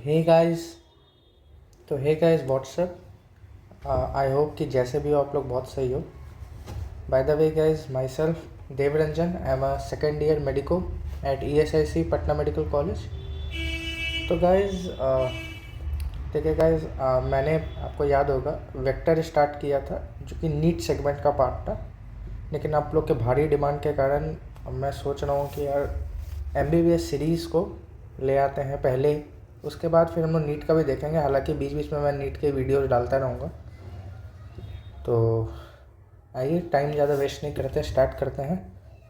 Hey guys what's up. I hope कि जैसे भी हो आप लोग बहुत सही हो। By the way guys, myself Devranjan, I am a second year medico at ESIC Patna medical college. तो गाइस देखिए गाइस, मैंने आपको याद होगा वेक्टर स्टार्ट किया था जो कि नीट सेगमेंट का पार्ट था, लेकिन आप लोग के भारी डिमांड के कारण अब मैं सोच रहा हूँ कि यार MBBS सीरीज़ को ले आते हैं पहले, उसके बाद फिर हम लोग नीट का भी देखेंगे। हालांकि बीच बीच में मैं नीट के वीडियोस डालता रहूँगा। तो आइए टाइम ज़्यादा वेस्ट नहीं करते, स्टार्ट करते हैं।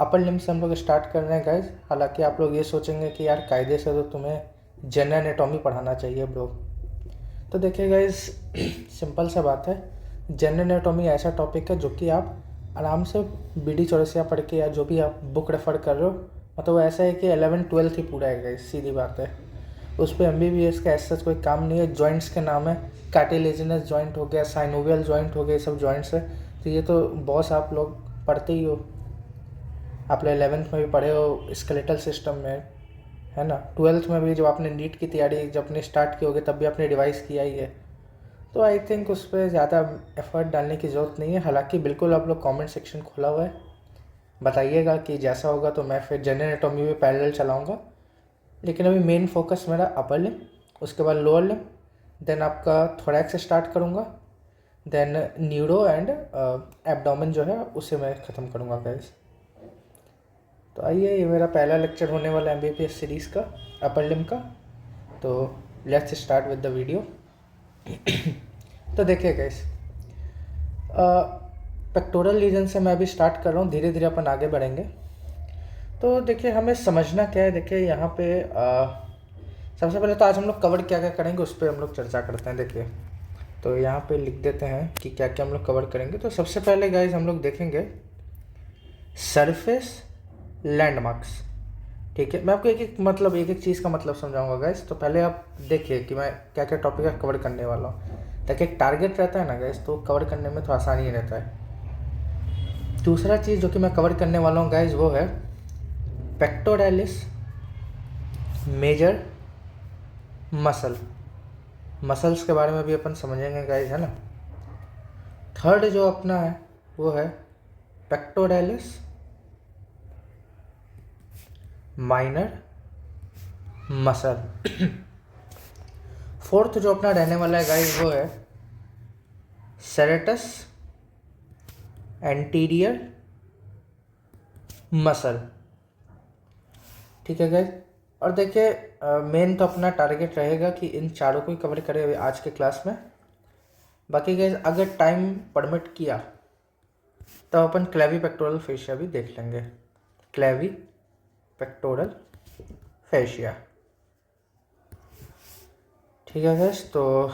अपर लिम्ब से हम लोग स्टार्ट कर रहे हैं गाइज। हालांकि आप लोग ये सोचेंगे कि यार कायदे से तो तुम्हें जनरल एनाटॉमी पढ़ाना चाहिए ब्रो। तो देखिए गाइज, सिंपल सा बात है, जनरल एनाटॉमी ऐसा टॉपिक है जो कि आप आराम से BD चौरसिया पढ़ के या जो भी आप बुक रेफ़र कर रहे हो, मतलब वो ऐसा है कि 11th-12th ही पूरा है गाइज, सीधी बात है। उस पर MBBS का ऐसा कोई काम नहीं है। जॉइंट्स के नाम है, कार्टिलेजिनस जॉइंट हो गया, साइनोवियल जॉइंट हो गया, सब जॉइंट्स है। तो ये तो बॉस आप लोग पढ़ते ही हो, आप लोग 11th में भी पढ़े हो स्केलेटल सिस्टम में, है ना। 12th में भी जब आपने नीट की तैयारी जब आपने स्टार्ट की होगी तब भी आपने रिवाइज़ किया ही है। तो आई थिंक उस पर ज़्यादा एफर्ट डालने की ज़रूरत नहीं है। हालांकि बिल्कुल आप लोग कमेंट सेक्शन खुला हुआ है, बताइएगा कि जैसा होगा तो मैं फिर जनरल एनाटॉमी में पैरेलल चलाऊँगा। लेकिन अभी मेन फोकस मेरा अपर लिम्ब, उसके बाद लोअर लिम्ब, देन आपका थोरैक्स स्टार्ट करूँगा, देन न्यूरो एंड एब्डोमेन जो है उसे मैं ख़त्म करूँगा गाइस। तो आइए, ये मेरा पहला लेक्चर होने वाला MBBS सीरीज़ का अपर लिम्ब का। तो let's start with the video. तो देखिए गाइस, पेक्टोरल रीजन से मैं अभी स्टार्ट कर रहा हूँ, धीरे धीरे अपन आगे बढ़ेंगे। तो देखिए हमें समझना क्या है। देखिए यहाँ पे सबसे पहले तो आज हम लोग कवर क्या क्या करेंगे उस पर हम लोग चर्चा करते हैं। देखिए तो यहाँ पे लिख देते हैं कि क्या क्या हम लोग कवर करेंगे। तो सबसे पहले गाइज हम लोग देखेंगे सरफेस लैंडमार्क्स। ठीक है, मैं आपको एक एक चीज़ का मतलब समझाऊंगा गाइज। तो पहले आप देखिए कि मैं क्या क्या टॉपिक कवर करने वाला हूँ, ताकि एक टारगेट रहता है ना गाइज, तो कवर करने में तो आसानी रहता है। दूसरा चीज़ जो कि मैं कवर करने वाला हूँ गाइज वो है पेक्टोरैलिस मेजर मसल्स के बारे में भी अपन समझेंगे गाइज, है ना। थर्ड जो अपना है वो है पेक्टोरैलिस माइनर मसल। फोर्थ जो अपना रहने वाला है गाइज वो है सेरेटस एंटीरियर मसल। ठीक है गाइज। और देखिए मेन तो अपना टारगेट रहेगा कि इन चारों को ही कवर करें आज के क्लास में। बाकी गाइज अगर टाइम परमिट किया तो अपन क्लेवी पेक्टोरल फेशिया भी देख लेंगे। क्लेवी पेक्टोरल फेशिया, ठीक है गाइज। तो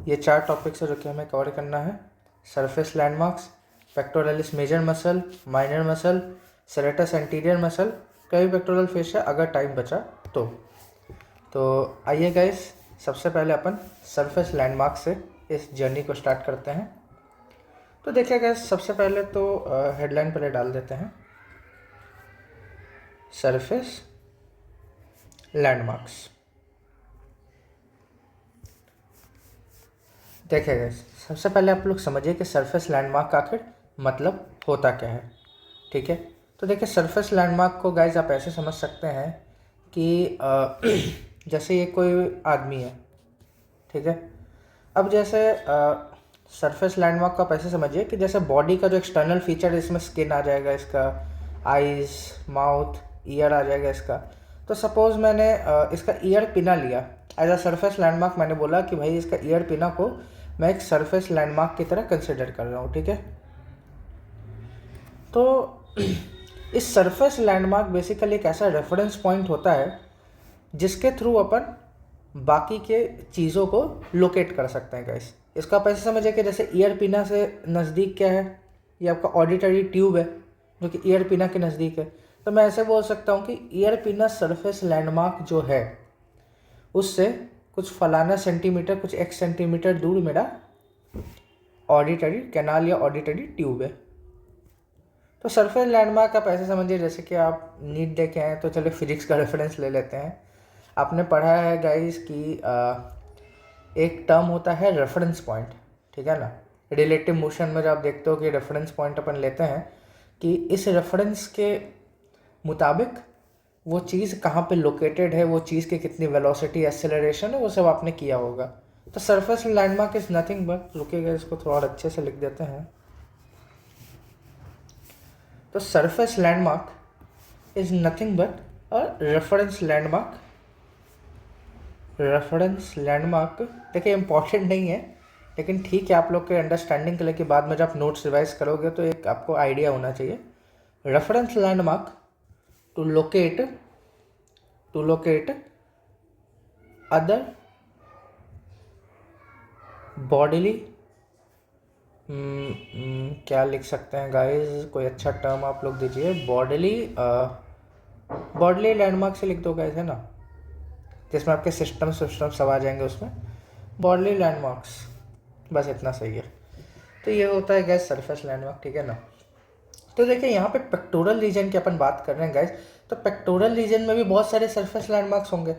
ये चार टॉपिक्स है जो कि हमें कवर करना है। Surface landmarks, pectoralis major muscle, minor muscle, serratus anterior muscle, clavipectoral fascia अगर टाइम बचा तो आइए गाइज, सबसे पहले अपन सरफेस लैंडमार्क से इस जर्नी को स्टार्ट करते हैं। तो देखिए गाइज, सबसे पहले तो हेडलाइन पहले डाल देते हैं, सरफेस लैंडमार्क्स। देखिए गाइज, सबसे पहले आप लोग समझिए कि सरफेस लैंडमार्क का आखिर मतलब होता क्या है। ठीक है, तो देखिए सरफेस लैंडमार्क को गाइज आप ऐसे समझ सकते हैं कि जैसे ये कोई आदमी है, ठीक है। अब जैसे सरफेस लैंडमार्क को आप ऐसे समझिए कि जैसे बॉडी का जो एक्सटर्नल फीचर है, इसमें स्किन आ जाएगा, इसका आइज़, माउथ, ईयर आ जाएगा इसका। तो सपोज़ मैंने इसका ईयर पिना लिया एज अ सरफेस लैंडमार्क। मैंने बोला कि भाई इसका ईयर पिना को मैं एक सरफेस लैंडमार्क की तरह कंसिडर कर रहा हूँ, ठीक है। तो इस सरफेस लैंडमार्क बेसिकली एक ऐसा रेफरेंस पॉइंट होता है जिसके थ्रू अपन बाकी के चीज़ों को लोकेट कर सकते हैं गाइस। इसका आप ऐसे समझिए कि जैसे ईयर पिना से नज़दीक क्या है, ये आपका ऑडिटरी ट्यूब है जो कि ईयर पिना के नज़दीक है। तो मैं ऐसे बोल सकता हूँ कि ईयर पिना सरफेस लैंडमार्क जो है उससे कुछ फलाना सेंटीमीटर, कुछ x सेंटीमीटर दूर मेरा ऑडिटरी कैनाल या ऑडिटरी ट्यूब है। तो सरफेस लैंडमार्क आप ऐसे समझिए जैसे कि आप नीट देखे हैं, तो चलो फिजिक्स का रेफरेंस ले लेते हैं। आपने पढ़ा है गाइस कि एक टर्म होता है रेफरेंस पॉइंट, ठीक है ना। रिलेटिव मोशन में जब आप देखते हो कि रेफरेंस पॉइंट अपन लेते हैं कि इस रेफरेंस के मुताबिक वो चीज़ कहाँ पे लोकेटेड है, वो चीज़ की कितनी वेलोसिटी एक्सेलरेशन है, वो सब आपने किया होगा। तो surface landmark is nothing but, रुकिएगा इसको थोड़ा और अच्छे से लिख देते हैं। तो surface landmark is nothing but a reference landmark. Reference landmark देखिए इम्पॉर्टेंट नहीं है, लेकिन ठीक है आप लोग के अंडरस्टैंडिंग के लिए कि बाद में जब नोट्स रिवाइज करोगे तो एक आपको आइडिया होना चाहिए। Reference landmark to locate other bodily, क्या लिख सकते हैं गाइस, कोई अच्छा टर्म आप लोग दीजिए। बॉडीली लैंडमार्क से लिख दो गाइस, है ना, जिसमें आपके सिस्टम सब आ जाएंगे उसमें। बॉडीली लैंडमार्क्स, बस इतना सही है। तो ये होता है गैस सरफेस लैंडमार्क, ठीक है ना। तो देखिए यहाँ पे पेक्टोरल रीजन की अपन बात कर रहे हैं गैस, तो पेक्टोरल रीजन में भी बहुत सारे सरफेस लैंडमार्क्स होंगे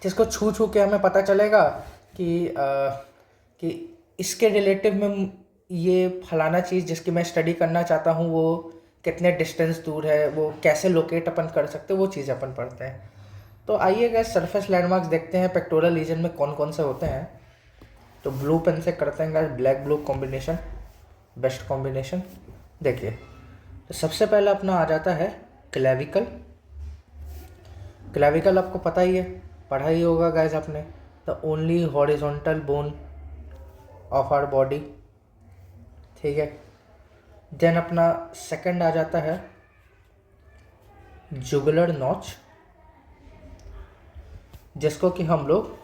जिसको छू छू के हमें पता चलेगा कि इसके रिलेटिव में ये फलाना चीज़ जिसकी मैं स्टडी करना चाहता हूँ वो कितने डिस्टेंस दूर है, वो कैसे लोकेट अपन कर सकते हैं, वो चीज़ अपन पढ़ते हैं। तो आइए गैस सरफेस लैंडमार्क्स देखते हैं पेक्टोरल रीजन में कौन कौन से होते हैं। तो ब्लू पेन से करते हैं guys, black blue combination best combination. देखिए तो सबसे पहले अपना आ जाता है क्लेविकल। क्लेविकल आपको पता ही है, पढ़ा ही होगा गाइस आपने, the only horizontal bone of our body, ठीक है। देन अपना सेकंड आ जाता है जुगुलर नॉच, जिसको कि हम लोग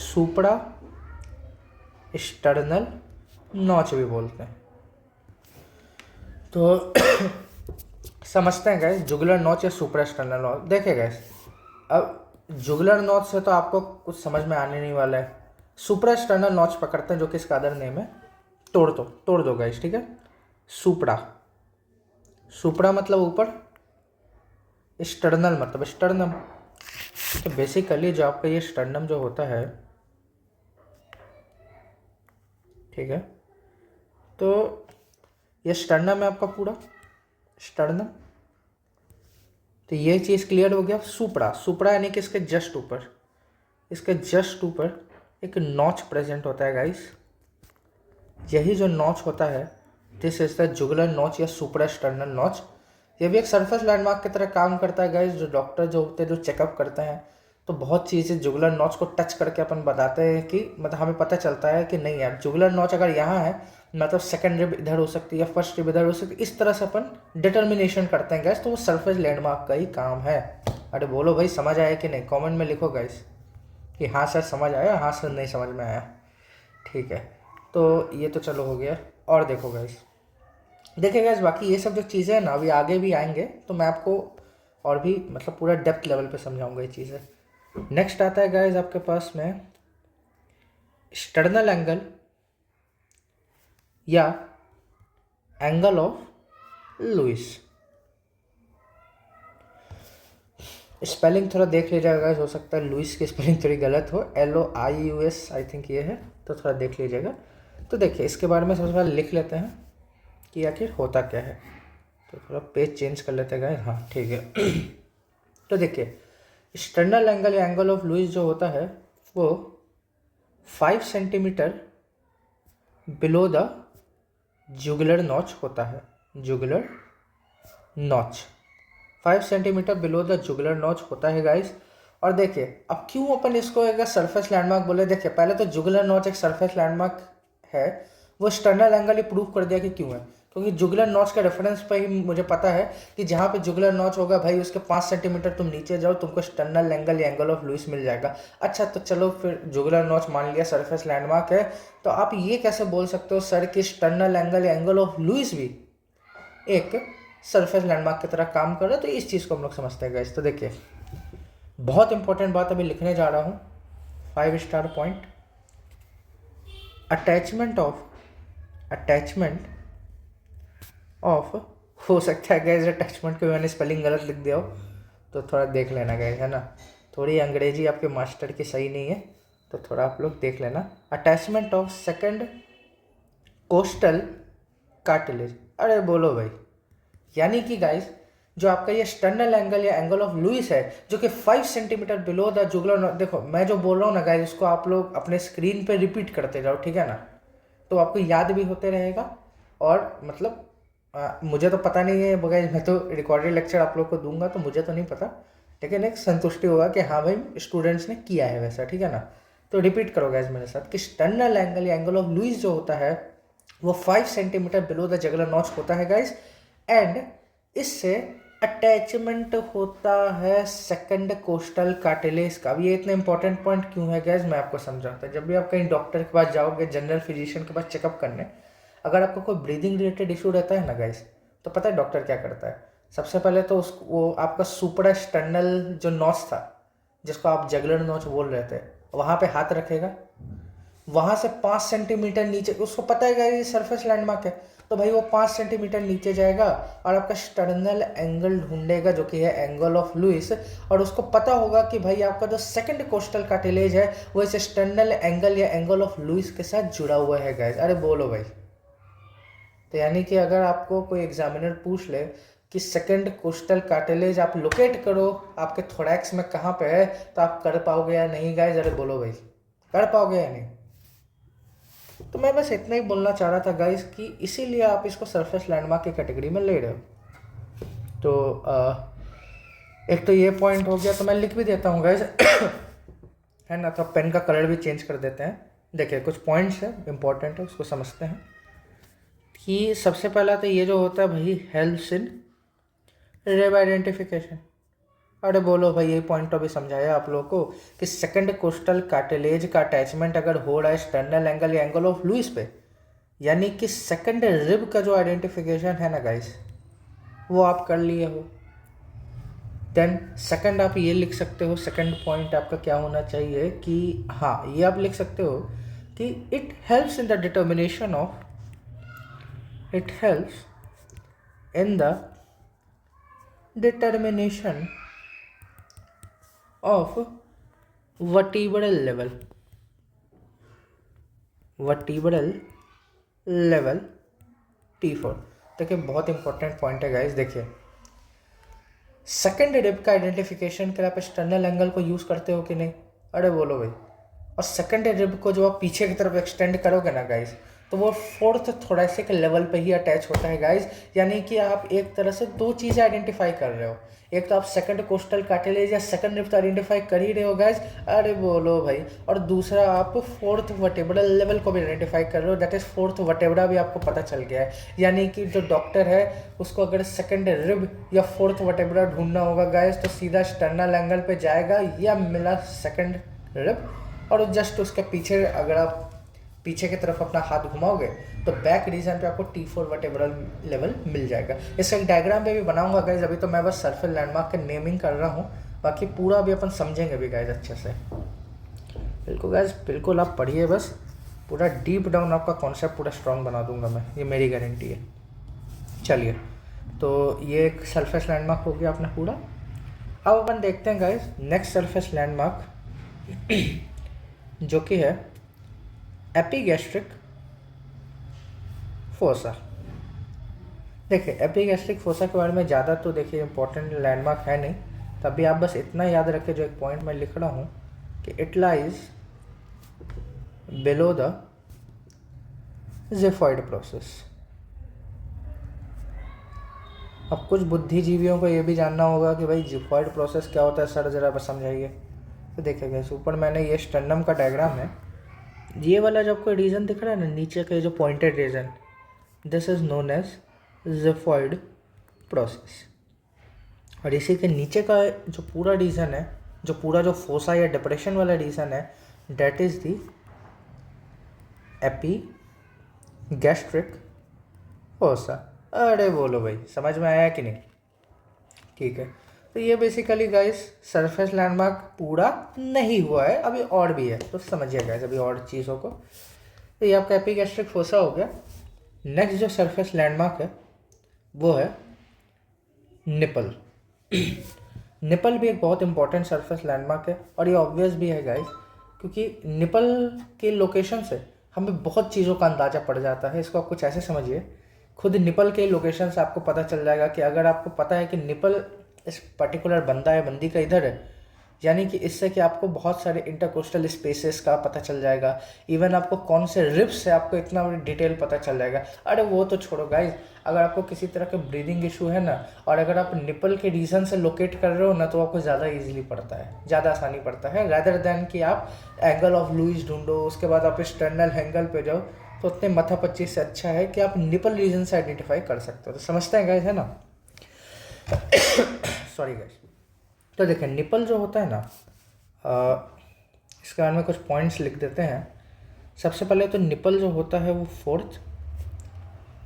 सुपरा स्टर्नल नॉच भी बोलते हैं। तो समझते हैं गैस जुगुलर नॉच या सुपरा स्टर्नल नॉच। देखिए गैस अब जुगुलर नॉच से तो आपको कुछ समझ में आने नहीं वाला है। सुपरा स्टर्नल नॉच पकड़ते हैं जो कि इसका अदर नेम है। तोड़ दो गैस, ठीक है। सुपरा मतलब ऊपर, स्टर्नल मतलब स्टर्नम। तो बेसिकली जो आपका ये स्टर्नम जो होता है, ठीक है, तो ये स्टर्नम है आपका पूरा स्टर्नम। तो ये चीज़ क्लियर हो गया। सुपरा यानी कि इसके जस्ट ऊपर एक नॉच प्रेजेंट होता है गाइस। यही जो नॉच होता है this is the jugular notch या सुपरा स्टर्नल नॉच। ये भी एक सरफेस लैंडमार्क की तरह काम करता है गाइस। जो डॉक्टर जो होते हैं जो चेकअप करते हैं तो बहुत चीज़ें जुगुलर नॉच को टच करके अपन बताते हैं कि मतलब हमें पता चलता है कि नहीं यार जुगुलर नॉच अगर यहाँ है मतलब सेकंड रिब इधर हो सकती है, फर्स्ट रिब इधर हो सकती है, इस तरह से अपन डिटर्मिनेशन करते हैं गैस। तो वो सरफेस लैंडमार्क का ही काम है। अरे बोलो भाई समझ आया कि नहीं, कमेंट में लिखो गैस कि हाँ सर समझ आया, हाँ सर नहीं समझ में आया, ठीक है। तो ये तो चलो हो गया। और देखो गैस, देखिए गैस बाकी ये सब जो चीज़ें हैं ना अभी आगे भी आएंगे तो मैं आपको और भी मतलब पूरा डेप्थ लेवल पे समझाऊंगा ये चीज़ें। नेक्स्ट आता है गैस आपके पास में स्टर्नल एंगल या एंगल ऑफ लुइस। स्पेलिंग थोड़ा देख लीजिएगा गाइस, हो सकता है लुइस की स्पेलिंग थोड़ी गलत हो, LOIUS आई थिंक ये है, तो थोड़ा देख लीजिएगा। तो देखिए इसके बारे में सबसे पहले लिख लेते हैं कि आखिर होता क्या है। तो थोड़ा पेज चेंज कर लेते हैं गाइस, हाँ ठीक है। तो देखिए स्टर्नल एंगल या एंगल ऑफ लुइस जो होता है वो 5 centimetre below the jugular notch होता है। Jugular notch 5 centimetre below the jugular notch होता है गाइस। और देखिए अब क्यों अपन इसको एक सरफेस लैंडमार्क बोले, देखिए पहले तो जुगुलर नॉच एक सरफेस लैंडमार्क है, वो स्टर्नल एंगल ही प्रूव कर दिया कि क्यों है, क्योंकि जुगुलर नॉच के रेफरेंस पर ही मुझे पता है कि जहाँ पे जुगुलर नॉच होगा भाई उसके 5 सेंटीमीटर तुम नीचे जाओ तुमको स्टर्नल एंगल या एंगल ऑफ लुइस मिल जाएगा। अच्छा तो चलो फिर जुगुलर नॉच मान लिया सरफेस लैंडमार्क है, तो आप ये कैसे बोल सकते हो सर कि स्टर्नल एंगल या एंगल ऑफ लुइस भी एक सरफेस लैंडमार्क की तरह काम कर रहा है। तो इस चीज़ को हम लोग समझते हैं गाइस। तो देखिए बहुत इंपॉर्टेंट बात अभी लिखने जा रहा हूँ, 5 स्टार पॉइंट। अटैचमेंट ऑफ हो सकता है गैस अटैचमेंट को मैंने स्पेलिंग गलत लिख दिया हो, तो थोड़ा देख लेना गाइस, है ना। थोड़ी अंग्रेजी आपके मास्टर की सही नहीं है, तो थोड़ा आप लोग देख लेना। Attachment of second costal cartilage, अरे बोलो भाई, यानी कि गाइस जो आपका ये स्टर्नल एंगल या एंगल ऑफ लुइस है, जो कि 5 सेंटीमीटर बिलो द जुगुलर, देखो मैं जो बोल रहा हूँ ना गाइस, इसको आप लोग अपने स्क्रीन पे रिपीट करते जाओ, ठीक है ना, तो आपको याद भी होते रहेगा। और मतलब मुझे तो पता नहीं है गाइस, मैं तो रिकॉर्डेड लेक्चर आप लोग को दूंगा, तो मुझे तो नहीं पता, लेकिन एक संतुष्टि होगा कि हाँ भाई स्टूडेंट्स ने किया है वैसा, ठीक है ना। तो रिपीट करो गाइस मेरे साथ कि स्टर्नल एंगल या एंगल ऑफ लुइस जो होता है वो 5 सेंटीमीटर बिलो द जगुलर नॉच होता है गाइस, एंड इससे अटैचमेंट होता है सेकंड कोस्टल कार्टिलेज का। अब ये इतना इंपॉर्टेंट पॉइंट क्यों है गैस, मैं आपको समझाता हूँ। जब भी आप कहीं डॉक्टर के पास जाओगे, जनरल फिजिशियन के पास चेकअप करने, अगर आपको कोई ब्रीदिंग रिलेटेड इशू रहता है ना गाइस, तो पता है डॉक्टर क्या करता है? सबसे पहले तो उसको वो आपका सुपरा स्टर्नल जो नॉच था, जिसको आप जगुलर नॉच बोल रहे थे, वहाँ पे हाथ रखेगा, वहाँ से 5 सेंटीमीटर नीचे, उसको पता है ये सरफेस लैंडमार्क है, तो भाई वो 5 सेंटीमीटर नीचे जाएगा और आपका स्टर्नल एंगल ढूंढेगा, जो कि है एंगल ऑफ लुइस, और उसको पता होगा कि भाई आपका जो सेकंड कोस्टल कार्टिलेज है वो इस स्टर्नल एंगल या एंगल ऑफ लुइस के साथ जुड़ा हुआ है गाइस। अरे बोलो भाई, तो यानी कि अगर आपको कोई एग्जामिनर पूछ ले कि सेकंड कोस्टल कार्टिलेज आप लोकेट करो आपके थोरैक्स में कहाँ पे है, तो आप कर पाओगे या नहीं गाइस? अरे बोलो भाई, कर पाओगे या नहीं? तो मैं बस इतना ही बोलना चाह रहा था गाइस कि इसीलिए आप इसको सरफेस लैंडमार्क की कैटेगरी में ले रहे हो। तो एक तो ये पॉइंट हो गया, तो मैं लिख भी देता हूँ गाइस है ना, तो पेन का कलर भी चेंज कर देते हैं। देखिए कुछ पॉइंट्स है इंपॉर्टेंट है, उसको समझते हैं। कि सबसे पहला तो ये जो होता है भाई, हेल्प्स इन रेब आइडेंटिफिकेशन। अरे बोलो भाई, ये पॉइंट तो अभी समझाया आप लोगों को कि सेकंड कोस्टल कार्टिलेज का अटैचमेंट अगर हो रहा है स्टर्नल एंगल या एंगल ऑफ लुइस पे, यानी कि सेकंड रिब का जो आइडेंटिफिकेशन है ना गाइस, वो आप कर लिए हो। देन सेकंड आप ये लिख सकते हो, सेकंड पॉइंट आपका क्या होना चाहिए कि हाँ, ये आप लिख सकते हो कि it helps in the determination of, it helps in the determination of vertebral level, vertebral level T4। देखिए बहुत इंपॉर्टेंट पॉइंट है गाइस। देखिए सेकंड रिब का आइडेंटिफिकेशन के लिए आप एक्सटर्नल एंगल को यूज़ करते हो कि नहीं? अरे बोलो भाई। और सेकंड रिब को जो आप पीछे की तरफ एक्सटेंड करोगे ना गाइस, तो वो फोर्थ थोरेसिक लेवल पे ही अटैच होता है गाइस। यानी कि आप एक तरह से दो चीज़ें आइडेंटिफाई कर रहे हो, एक तो आप सेकंड कोस्टल कार्टिलेज या सेकंड रिब तो आइडेंटिफाई कर ही रहे हो गाइस, अरे बोलो भाई, और दूसरा आप फोर्थ वर्टेब्रल लेवल को भी आइडेंटिफाई कर रहे हो, दैट इज फोर्थ वर्टेब्रा भी आपको पता चल गया है। यानी कि जो डॉक्टर है उसको अगर सेकंड रिब या फोर्थ वर्टेब्रा ढूंढना होगा गाइस, तो सीधा स्टर्नल एंगल पे जाएगा या मिला सेकंड रिब, और जस्ट उसके पीछे अगर आप पीछे की तरफ अपना हाथ घुमाओगे तो बैक रीजन पे आपको T4 वर्टेब्रल लेवल मिल जाएगा। इसका एक डायग्राम पे भी बनाऊंगा गाइज, अभी तो मैं बस सरफेस लैंडमार्क के नेमिंग कर रहा हूँ, बाकी पूरा भी अपन समझेंगे भी गाइज अच्छे से। बिल्कुल गाइज, बिल्कुल आप पढ़िए, बस पूरा डीप डाउन आपका कॉन्सेप्ट पूरा स्ट्रॉन्ग बना दूंगा मैं, ये मेरी गारंटी है। चलिए, तो ये एक सरफेस लैंडमार्क हो गया अपना पूरा। अब अपन देखते हैं गाइज नेक्स्ट सरफेस लैंडमार्क जो कि है एपिगैस्ट्रिक फोसा। देखिए एपिगैस्ट्रिक फोसा के बारे में ज़्यादा तो देखिए इंपॉर्टेंट लैंडमार्क है नहीं, तभी आप बस इतना याद रखें, जो एक पॉइंट मैं लिख रहा हूँ कि it lies below the xiphoid process. अब कुछ बुद्धिजीवियों को ये भी जानना होगा कि भाई ज़िफॉइड प्रोसेस क्या होता है सर, ज़रा बस समझाइए। तो देखिएगा ऊपर मैंने ये स्टर्नम का डायग्राम है, ये वाला जो आपको रीजन दिख रहा है ना नीचे का, जो pointed region, this is known as xiphoid process. और इसी के नीचे का जो पूरा रीजन है, जो पूरा जो फोसा या डिप्रेशन वाला रीजन है, that is the epigastric fossa. अरे बोलो भाई, समझ में आया कि नहीं? ठीक है, तो ये बेसिकली गाइस सरफेस लैंडमार्क पूरा नहीं हुआ है, अभी और भी है, तो समझिए गाइस अभी और चीज़ों को। तो ये आपका एपिगैस्ट्रिक फोसा हो गया। नेक्स्ट जो सरफेस लैंडमार्क है वो है निपल। निपल भी एक बहुत इंपॉर्टेंट सरफेस लैंडमार्क है, और ये ऑब्वियस भी है गाइस, क्योंकि निपल के लोकेशन से हमें बहुत चीज़ों का अंदाज़ा पड़ जाता है। इसको आप कुछ ऐसे समझिए, खुद निपल के लोकेशन से आपको पता चल जाएगा कि अगर आपको पता है कि निपल इस पर्टिकुलर बंदा या बंदी का इधर है, यानी कि इससे कि आपको बहुत सारे इंटरकोस्टल स्पेसेस का पता चल जाएगा। इवन आपको कौन से रिप्स से आपको इतना बड़ी डिटेल पता चल जाएगा। अरे वो तो छोड़ो गाइज, अगर आपको किसी तरह के ब्रीदिंग इशू है ना, और अगर आप निपल के रीजन से लोकेट कर रहे हो ना, तो आपको ज़्यादा इजीली पड़ता है, ज़्यादा आसानी पड़ता है, रैदर देन कि आप एंगल ऑफ लुईस ढूंढो, उसके बाद आप स्टर्नल एंगल पे जाओ। तो उतने मथा पच्ची से अच्छा है कि आप निपल रीजन से आइडेंटिफाई कर सकते हो। तो समझते हैं गाइज, है ना। Sorry guys. तो देखिए निपल जो होता है ना, इसके बारे में कुछ पॉइंट्स लिख देते हैं। सबसे पहले तो निपल जो होता है वो 4th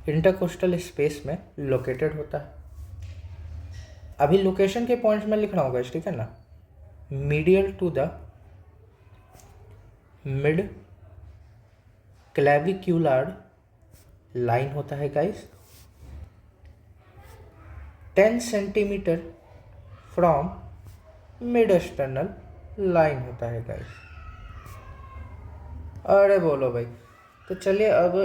इंटरकोस्टल स्पेस में लोकेटेड होता है। अभी लोकेशन के पॉइंट्स में लिख रहा हूँ गाइस, ठीक है ना। Medial to the midclavicular line होता है guys, 10 centimetre from mid external line होता है गाइस। अरे बोलो भाई, तो चलिए अब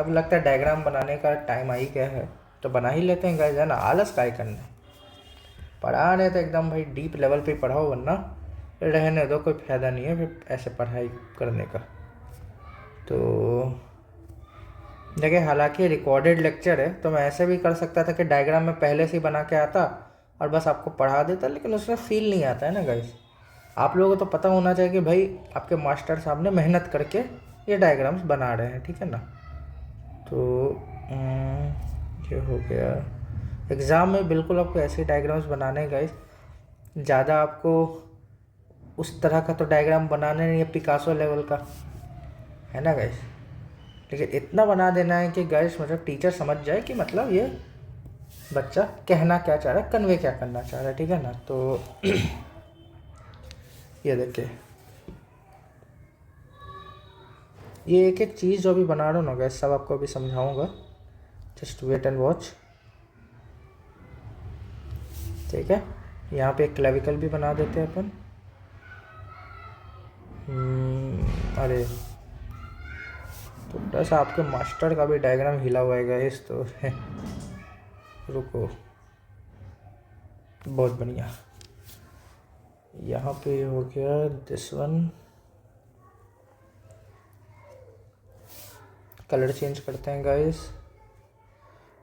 लगता है डायग्राम बनाने का टाइम आ ही गया है, तो बना ही लेते हैं गाइस, है ना। आलस काय करना है, पढ़ा रहे तो एकदम भाई डीप लेवल पे पढ़ाओ, वरना रहने दो, कोई फ़ायदा नहीं है फिर ऐसे पढ़ाई करने का। तो देखिए, हालांकि रिकॉर्डेड लेक्चर है, तो मैं ऐसे भी कर सकता था कि डायग्राम में पहले से ही बना के आता और बस आपको पढ़ा देता, लेकिन उसमें फील नहीं आता है ना गाइस। आप लोगों को तो पता होना चाहिए कि भाई आपके मास्टर साहब ने मेहनत करके ये डायग्राम्स बना रहे हैं, ठीक है ना। तो ये हो गया। एग्ज़ाम में बिल्कुल आपको ऐसे डायग्राम्स बनाने हैं गाइस, ज़्यादा आपको उस तरह का तो डायग्राम बनाना नहीं है पिकासो लेवल का, है ना गाइस। लेकिन इतना बना देना है कि गाइस मतलब टीचर समझ जाए कि मतलब ये बच्चा कहना क्या चाह रहा है, कन्वे क्या करना चाह रहा है, ठीक है ना। तो ये देखिए, ये एक एक चीज़ जो अभी बना रहा हूँ ना गाइस, सब आपको अभी समझाऊंगा, जस्ट वेट एंड वॉच, ठीक है। यहाँ पे एक क्लेविकल भी बना देते हैं अपन। अरे थोड़ा सा आपके मास्टर का भी डायग्राम हिला हुआ है गाइस, तो रुको, बहुत बढ़िया। यहाँ पे हो गया दिस वन, कलर चेंज करते हैं गाइस।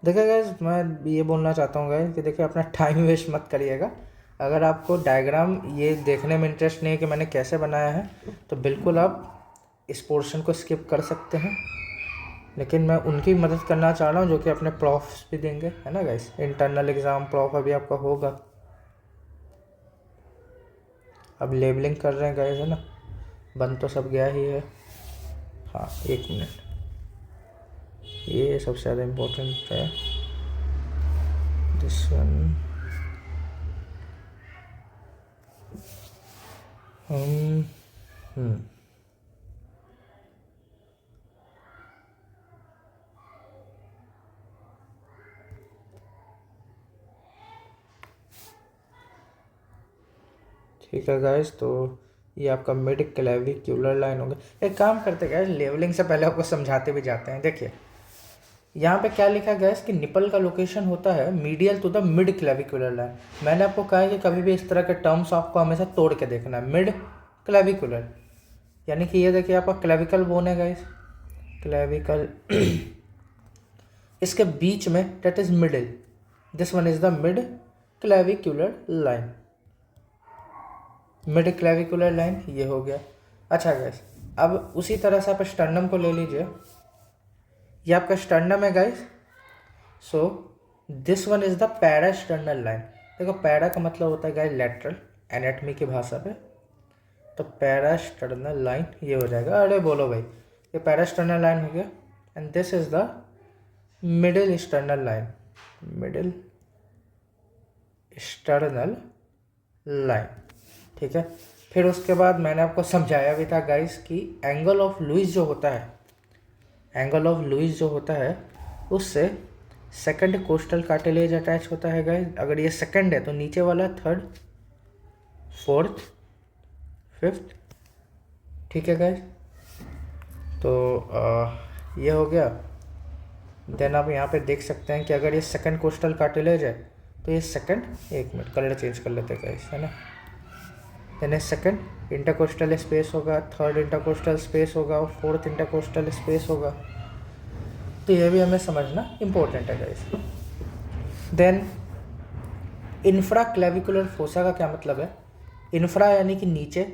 देखिए गाइस, मैं ये बोलना चाहता हूँ गाइस कि देखिए अपना टाइम वेस्ट मत करिएगा। अगर आपको डायग्राम ये देखने में इंटरेस्ट नहीं है कि मैंने कैसे बनाया है, तो बिल्कुल आप इस पोर्शन को स्किप कर सकते हैं। लेकिन मैं उनकी मदद करना चाह रहा हूँ जो कि अपने प्रॉफ्स भी देंगे, है ना गाइस। इंटरनल एग्ज़ाम प्रॉफ अभी आपका होगा, अब लेबलिंग कर रहे हैं गाइस, है ना। बन तो सब गया ही है। हाँ 1 मिनट, ये सबसे ज़्यादा इम्पोर्टेंट है, दिस वन। ठीक है गाइस, तो ये आपका मिड क्लेविक्युलर लाइन होगा। एक काम करते गाइस, लेवलिंग से पहले आपको समझाते भी जाते हैं। देखिए यहाँ पे क्या लिखा गया है कि निपल का लोकेशन होता है medial to the mid clavicular line. मैंने आपको कहा है कि कभी भी इस तरह के टर्म्स आपको हमेशा तोड़ के देखना है। मिड क्लेविकुलर यानी कि ये देखिए आपका क्लेविकल बोन है गाइस, क्लेविकल इसके बीच में, that is middle, this one is the mid clavicular line, mid clavicular line ये हो गया। अच्छा गाइस, अब उसी तरह से आप स्टर्नम को ले लीजिए, ये आपका स्टर्नम है guys. So this one is the parasternal line. देखो पैरा का मतलब होता है गाइस लेटरल, एनाटॉमी की भाषा पे, तो पैरास्टर्नल लाइन ये हो जाएगा। अरे बोलो भाई, ये पैरास्टर्नल लाइन हो गया। And this is the middle sternal line, middle sternal line, ठीक है। फिर उसके बाद मैंने आपको समझाया भी था गाइस कि एंगल ऑफ लुईस जो होता है, एंगल ऑफ लुईस जो होता है उससे सेकंड कोस्टल कार्टिलेज अटैच होता है गाइस। अगर ये सेकंड है तो नीचे वाला थर्ड, फोर्थ, फिफ्थ, ठीक है गाइस। तो ये हो गया। देन आप यहाँ पे देख सकते हैं कि अगर ये सेकंड कोस्टल कार्टिलेज है तो ये सेकंड, एक मिनट कलर चेंज कर लेते हैं गाइस, है ना। देन सेकंड इंटरकोस्टल स्पेस होगा, थर्ड इंटरकोस्टल स्पेस होगा और फोर्थ इंटरकोस्टल स्पेस होगा। तो ये भी हमें समझना इम्पोर्टेंट है guys. Then infra clavicular fossa का क्या मतलब है? इंफ्रा यानी कि नीचे,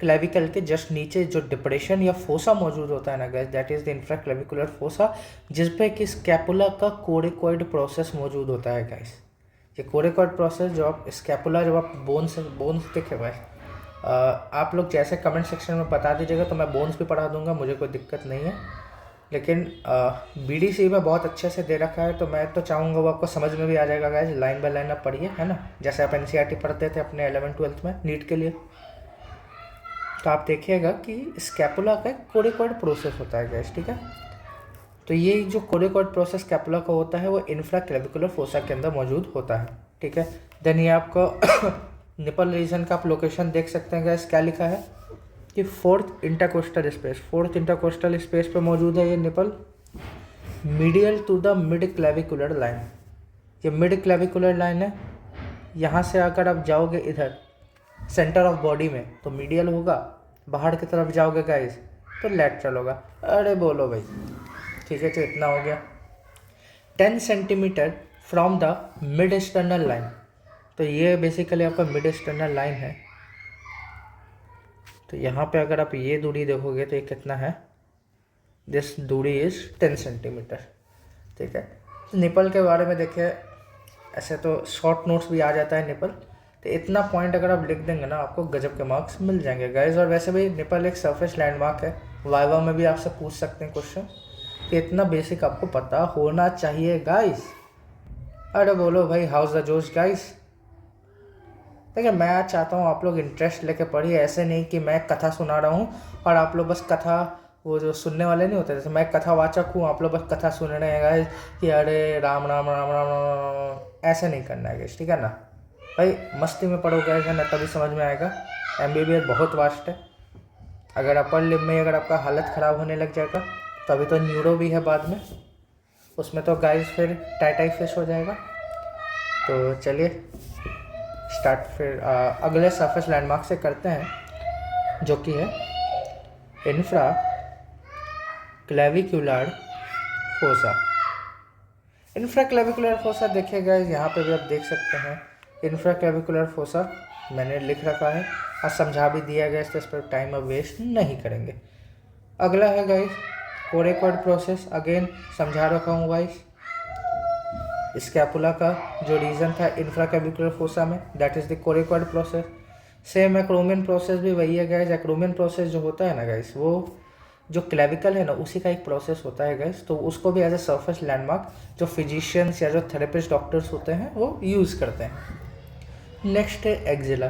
क्लेविकल के जस्ट नीचे जो डिप्रेशन या फोसा मौजूद होता है ना guys, that is the infra clavicular fossa, जिस पे कि स्कैपुला का कोरिकॉइड प्रोसेस मौजूद होता है गाइस। ये कोरिकॉइड प्रोसेस जो आप स्कैपुला, जब आप बोन्स देखे भाई, आप लोग जैसे कमेंट सेक्शन में बता दीजिएगा तो मैं बोन्स भी पढ़ा दूंगा, मुझे कोई दिक्कत नहीं है। लेकिन BDC में बहुत अच्छे से दे रखा है, तो मैं तो चाहूँगा वो आपको समझ में भी आ जाएगा गाइस। लाइन बाय लाइन आप पढ़िए, है ना, जैसे आप NCERT पढ़ते थे अपने 11th-12th में नीट के लिए। तो आप देखिएगा कि स्कैपुला का कोरिकॉइड प्रोसेस होता है गाइस, ठीक है। तो ये जो कोरिकॉइड प्रोसेस स्कैपुला का होता है वो इंफ्रा क्लेविकुलर फोसा के अंदर मौजूद होता है, ठीक है। देन ये आपको निपल रीजन का आप लोकेशन देख सकते हैं गाइस, क्या लिखा है कि फोर्थ इंटरकोस्टल स्पेस पे मौजूद है ये nipple, medial to the mid clavicular line. ये मिड क्लेविकुलर लाइन है, यहाँ से अगर आप जाओगे इधर सेंटर ऑफ बॉडी में तो मीडियल होगा, बाहर की तरफ जाओगे गाइस तो लैटरल होगा। अरे बोलो भाई, ठीक है। तो इतना हो गया। 10 centimetre from the mid external line, तो ये बेसिकली आपका मिड एक्सटर्नल लाइन है। तो यहाँ पे अगर आप ये दूरी देखोगे तो ये कितना है, दिस दूरी इज 10 सेंटीमीटर, ठीक है। तो निपल के बारे में देखिए, ऐसे तो शॉर्ट नोट्स भी आ जाता है निपल, तो इतना पॉइंट अगर आप लिख देंगे ना आपको गजब के मार्क्स मिल जाएंगे गाइस। और वैसे भी निपल एक सरफेस लैंडमार्क है, वाइवा में भी आपसे पूछ सकते हैं क्वेश्चन, तो इतना बेसिक आपको पता होना चाहिए गाइस। अरे बोलो भाई, हाउस द जोश गाइस। देखिए मैं चाहता हूँ आप लोग इंटरेस्ट लेके पढ़िए, ऐसे नहीं कि मैं कथा सुना रहा हूँ और आप लोग बस कथा, वो जो सुनने वाले नहीं होते, जैसे मैं कथावाचक हूँ, आप लोग बस कथा सुन रहे हैं गाइस कि अरे राम राम राम राम राम, ऐसे नहीं करना है गाइस, ठीक है ना भाई। मस्ती में पढ़ो गाइस, है ना, तभी समझ में आएगा। MBBS बहुत वास्ट है। अगर अपर लिप में अगर आपका हालत ख़राब होने लग जाएगा तो अभी तो न्यूरो भी है बाद में, उसमें तो गाइस फिर टाई फिश हो जाएगा। तो चलिए स्टार्ट फिर अगले सरफेस लैंडमार्क से करते हैं, जो कि है infra clavicular fossa. Infra clavicular fossa देखिए गाइस, यहाँ पे भी आप देख सकते हैं इंफ्रा क्लेविकुलर फोसा मैंने लिख रखा है और समझा भी दिया गया, तो इस पर टाइम अब वेस्ट नहीं करेंगे। अगला है गाइस कोरिकॉइड प्रोसेस, अगेन समझा रखा हूँ गाइस। स्कैपुला का जो रीजन था इंफ्राक्लेविकुलर फोसा में, that is the coracoid process. Same acromion process भी वही है गाइस। एक्रोमियन प्रोसेस जो होता है ना गाइस, वो जो क्लेविकल है ना उसी का एक प्रोसेस होता है गाइस। तो उसको भी एज ए सरफेस लैंडमार्क जो फिजिशियंस या जो थेरेपिस्ट डॉक्टर्स होते हैं वो यूज़ करते हैं। नेक्स्ट है एक्जिला।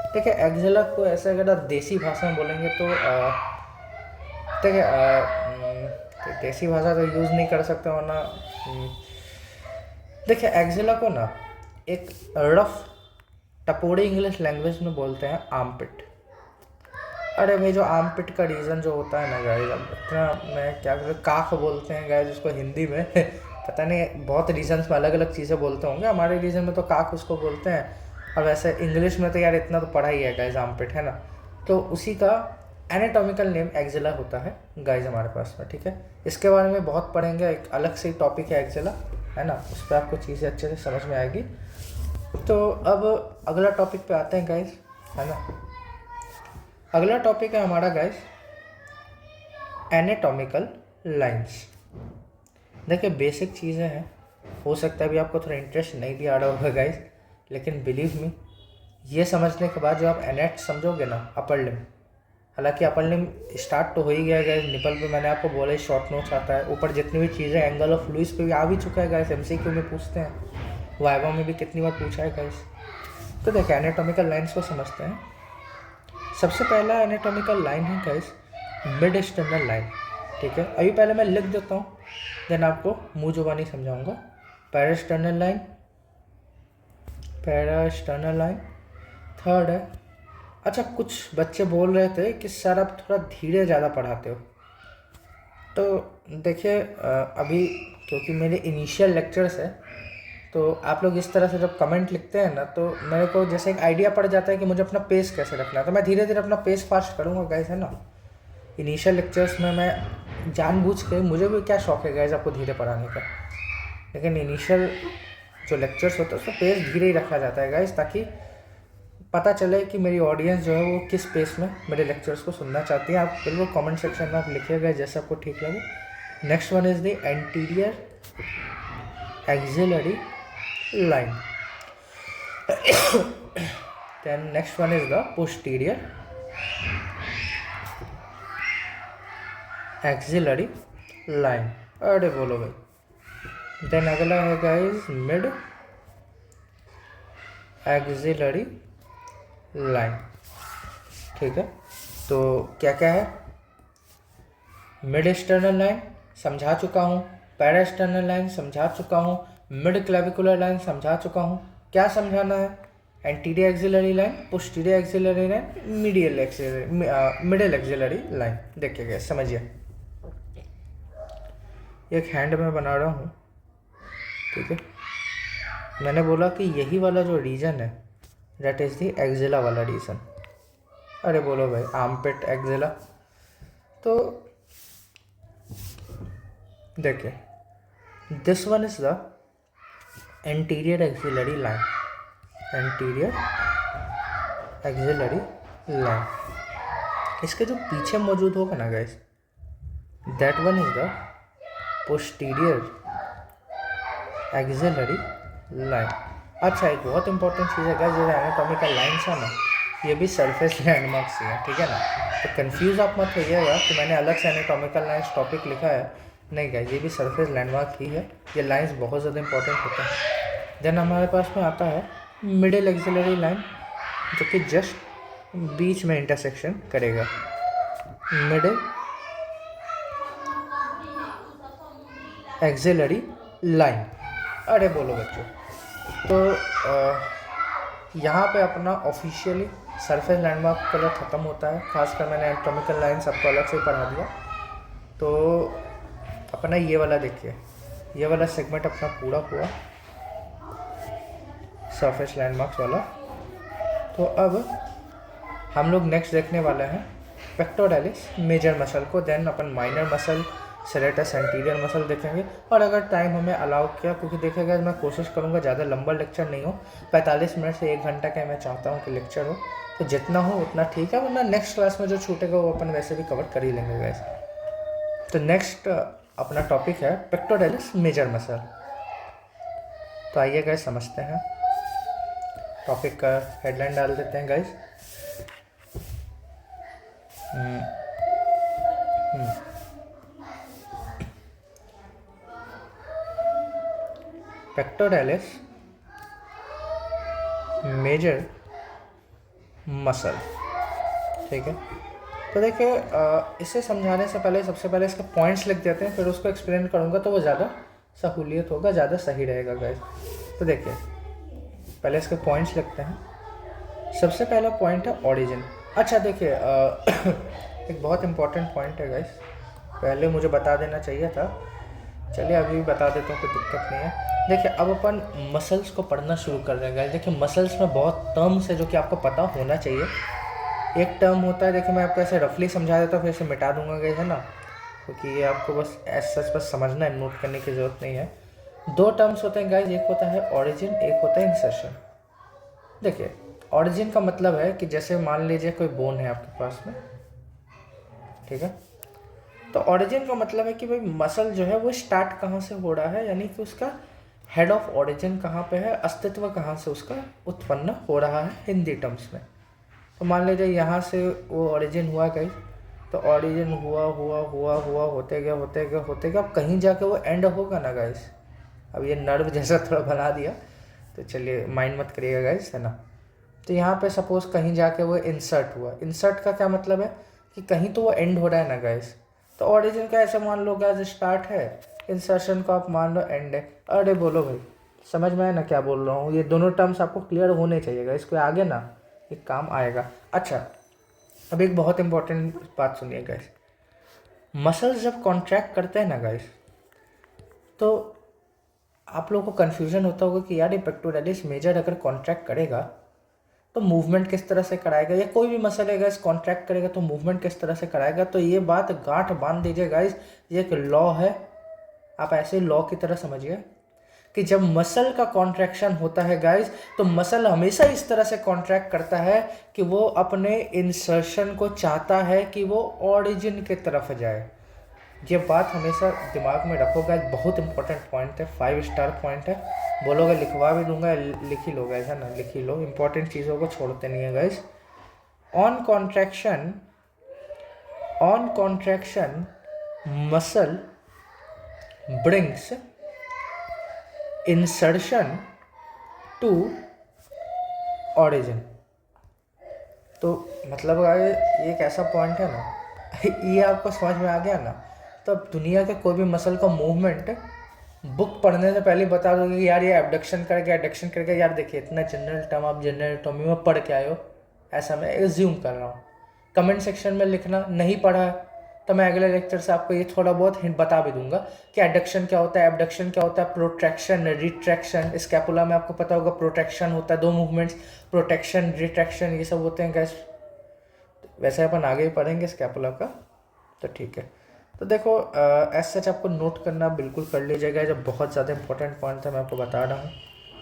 ठीक है, एक्जिला को ऐसे अगर आप देसी भाषा में बोलेंगे तो ठीक है, देसी भाषा तो यूज़ नहीं कर सकते वरना। देखिए एक्जिला को ना एक रफ टपोरी इंग्लिश लैंग्वेज में बोलते हैं आर्मपिट। अरे भाई जो आर्मपिट का रीज़न जो होता है ना गाइस, अब इतना मैं क्या काख बोलते हैं गाइस उसको हिंदी में पता नहीं, बहुत रीजन्स में अलग अलग चीज़ें बोलते होंगे। हमारे रीजन में तो काख उसको बोलते हैं, और वैसे इंग्लिश में तो यार इतना तो पढ़ा ही है गाइस आर्मपिट, है ना। तो उसी का एनाटॉमिकल नेम एक्जिला होता है गाइस हमारे पास में, ठीक है। इसके बारे में बहुत पढ़ेंगे, एक अलग से टॉपिक है एक्जिला, है ना, उस पर आपको चीज़ें अच्छे से समझ में आएगी। तो अब अगला टॉपिक पे आते हैं गाइस, है ना। अगला टॉपिक है हमारा गाइस एनाटॉमिकल लाइंस। देखिए बेसिक चीज़ें हैं, हो सकता है अभी आपको थोड़ा इंटरेस्ट नहीं भी आ रहा होगा गाइस, लेकिन बिलीव मी ये समझने के बाद जो आप एनेट समझोगे ना अपर लिम, हालांकि अपर लिम स्टार्ट तो हो ही गया गाइस, निपल पे मैंने आपको बोला ही शॉर्ट नोट्स आता है, ऊपर जितनी भी चीज़ें एंगल ऑफ लुइस पे भी आ भी चुका है गाइस, MCQ में पूछते हैं, वाइवा में भी कितनी बार पूछा है गाइस। तो देखिए एनाटॉमिकल लाइन्स को समझते हैं। सबसे पहला एनाटॉमिकल लाइन है गाइस मिड एक्सटर्नल लाइन, ठीक है। अभी पहले मैं लिख देता हूँ देन आपको मुँह जुबानी समझाऊंगा। Parasternal line, parasternal line. Third है, अच्छा कुछ बच्चे बोल रहे थे कि सर आप थोड़ा धीरे ज़्यादा पढ़ाते हो, तो देखिए अभी क्योंकि मेरे इनिशियल लेक्चर्स है, तो आप लोग इस तरह से जब कमेंट लिखते हैं ना, तो मेरे को जैसे एक आइडिया पड़ जाता है कि मुझे अपना पेस कैसे रखना है, तो मैं धीरे धीरे अपना पेस फास्ट करूँगा गाइस, है ना। इनिशियल लेक्चर्स में मैं जानबूझ के, मुझे भी क्या शौक है गाइस आपको धीरे पढ़ाने का, लेकिन इनिशियल जो लेक्चर्स होते हैं उसका पेस धीरे ही रखा जाता है गाइस, ताकि पता चले कि मेरी ऑडियंस जो है वो किस पेस में मेरे लेक्चर्स को सुनना चाहती है। आप बिल्कुल कमेंट सेक्शन में आप लिखिएगा जैसे आपको ठीक लगे। Next one is the anterior axillary line, then next one is the posterior axillary line. अरे बोलो भाई। देन अगला है गाइस मिड एक्सिलरी लाइन, ठीक है। तो क्या क्या है, मिड एक्सटर्नल लाइन समझा चुका हूँ, पैरा एक्सटर्नल लाइन समझा चुका हूँ, मिड क्लेविकुलर लाइन समझा चुका हूँ। क्या समझाना है, anterior axillary line, posterior axillary line, medial axillary, middle axillary line. देखिएगा समझिए, एक हैंड में बना रहा हूँ, ठीक है। मैंने बोला कि यही वाला जो रीजन है दैट इज़ द एक्जिला वाला रीजन। अरे बोलो भाई, आर्मपिट एक्जिला। तो देखिए, this one is the anterior axillary line, anterior axillary line. इसके जो पीछे मौजूद होगा ना guys, that one is the posterior axillary line. अच्छा, एक बहुत इंपॉर्टेंट चीज़ है गाइस, जो एनाटॉमिकल लाइन्स है ना, ये भी सरफेस लैंडमार्क्स ही है, ठीक है ना। तो कंफ्यूज आप मत होइएगा कि मैंने अलग से एनाटॉमिकल लाइन्स टॉपिक लिखा है, नहीं गाइस, ये भी सरफेस लैंडमार्क ही है। ये लाइन्स बहुत ज़्यादा इंपॉर्टेंट होते हैं। देन हमारे पास में आता है मिडिल एक्सिलरी लाइन, जो कि जस्ट बीच में इंटरसेक्शन करेगा, मिडिल एक्सिलरी लाइन। अरे बोलो बच्चों। तो यहाँ पे अपना ऑफिशियली सरफेस लैंडमार्क कलर ख़त्म होता है, खासकर मैंने एनाटॉमिकल लाइन्स आपको अलग से पढ़ा दिया। तो अपना ये वाला देखिए, ये वाला सेगमेंट अपना पूरा हुआ सरफेस लैंडमार्क्स वाला। तो अब हम लोग नेक्स्ट देखने वाले हैं पेक्टोरलिस मेजर मसल को, देन अपन minor muscle serratus anterior muscle देखेंगे। और अगर टाइम हमें अलाउ किया, क्योंकि देखेगा मैं कोशिश करूँगा ज़्यादा लंबा लेक्चर नहीं हो, 45 मिनट से 1 घंटा का मैं चाहता हूँ कि लेक्चर हो, तो जितना हो उतना ठीक है, वरना नेक्स्ट क्लास में जो छूटेगा वो अपन वैसे भी कवर कर ही लेंगे गाइस। तो नेक्स्ट अपना टॉपिक है पेक्टोरलिस मेजर मसल। तो आइए गाइस समझते हैं, टॉपिक का हेडलाइन डाल देते हैं गाइस। पेक्टोरलिस मेजर मसल, ठीक है। तो देखिए, इसे समझाने से पहले सबसे पहले इसके पॉइंट्स लिख देते हैं, फिर उसको एक्सप्लेन करूँगा तो वो ज़्यादा सहूलियत होगा, ज़्यादा सही रहेगा गाइस। तो देखिए, पहले इसके पॉइंट्स लिखते हैं। सबसे पहला पॉइंट है ऑरिजिन। अच्छा देखिए, एक बहुत इंपॉर्टेंट पॉइंट है गाइस, पहले मुझे बता देना चाहिए था, चलिए अभी भी बता देता हूँ, कोई दिक्कत नहीं है। देखिए, अब अपन मसल्स को पढ़ना शुरू कर रहे हैं गाइस। देखिए, मसल्स में बहुत टर्म्स है जो कि आपको पता होना चाहिए। एक टर्म होता है, देखिए मैं आपको ऐसे रफली समझा देता हूँ, फिर इसे मिटा दूंगा गाइस, है ना, क्योंकि ये आपको बस ऐसा बस समझना है, नोट करने की ज़रूरत नहीं है। 2 टर्म्स होते हैं गाइस, एक होता है ऑरिजिन, एक होता है इंसर्शन। देखिए, ऑरिजिन का मतलब है कि जैसे मान लीजिए कोई बोन है आपके पास में, ठीक है। तो ऑरिजिन का मतलब है कि भाई मसल जो है वो स्टार्ट कहाँ से हो रहा है, यानी कि उसका हेड ऑफ ऑरिजिन कहाँ पे है, अस्तित्व कहाँ से उसका उत्पन्न हो रहा है हिंदी टर्म्स में। तो मान लीजिए यहाँ से वो ऑरिजिन हुआ गाइस, तो ऑरिजिन हुआ हुआ हुआ हुआ होते गया होते गया होते गया, अब कहीं जाके वो एंड होगा ना गाइस। अब ये नर्व जैसा थोड़ा बना दिया, तो चलिए माइंड मत करिएगा गाइस, है ना। तो यहाँ पे सपोज कहीं जाके वो इंसर्ट हुआ, इंसर्ट का क्या मतलब है कि कहीं तो वो एंड हो रहा है ना गाइस। तो ऑरिजिन का ऐसे मान लो गाइस स्टार्ट है, इंसर्शन को आप मान लो एंड है। अरे बोलो भाई, समझ में आया ना क्या बोल रहा हूँ? ये दोनों टर्म्स आपको क्लियर होने चाहिएगा, इसको आगे ना ये काम आएगा। अच्छा, अब एक बहुत इंपॉर्टेंट बात सुनिए गाइस। मसल्स जब कॉन्ट्रैक्ट करते हैं ना गाइस, तो आप लोगों को कन्फ्यूजन होता होगा कि यार ये पेक्टोरलिस मेजर अगर कॉन्ट्रैक्ट करेगा तो मूवमेंट किस तरह से कराएगा, या कोई भी मसल है गाइस कॉन्ट्रैक्ट करेगा तो मूवमेंट किस तरह से कराएगा। तो ये बात गांठ बांध दीजिए गाइस, ये एक लॉ है, आप ऐसे लॉ की तरह समझिए कि जब मसल का कॉन्ट्रैक्शन होता है गाइस, तो मसल हमेशा इस तरह से कॉन्ट्रैक्ट करता है कि वो अपने इंसर्शन को चाहता है कि वो ऑरिजिन की तरफ जाए। ये बात हमेशा दिमाग में रखो गाइस, बहुत इंपॉर्टेंट पॉइंट है, 5 स्टार पॉइंट है। बोलोगे लिखवा भी दूंगा, लिख ही लो गाइस, है ना, लिख ही लो, इंपॉर्टेंट चीज़ों को छोड़ते नहीं है guys. On contraction muscle brings insertion to origin. तो मतलब ये एक ऐसा पॉइंट है ना ये आपको समझ में आ गया ना, तो अब दुनिया के कोई भी मसल का मूवमेंट बुक पढ़ने से पहले बता दोगे कि यार ये एबडक्शन करके एडक्शन करके, यार देखिए इतना जनरल टर्म आप जनरल टर्म में पढ़ के आए हो, ऐसा मैं एज्यूम कर रहा हूँ। कमेंट सेक्शन में लिखना नहीं पढ़ा है तो मैं अगले लेक्चर से आपको ये थोड़ा बहुत हिंट बता भी दूंगा कि एडक्शन क्या होता है, एबडक्शन क्या होता है, प्रोट्रैक्शन, रिट्रैक्शन। स्कैपुला में आपको पता होगा प्रोट्रैक्शन होता है, 2 मूवमेंट्स, प्रोटेक्शन, रिट्रैक्शन, ये सब होते हैं गैस। वैसे अपन आगे ही पढ़ेंगे स्कैपुला का, तो ठीक है। तो देखो एज सच आपको नोट करना बिल्कुल कर लीजिएगा, जब बहुत ज़्यादा इंपॉर्टेंट पॉइंट था मैं आपको बता रहा हूँ।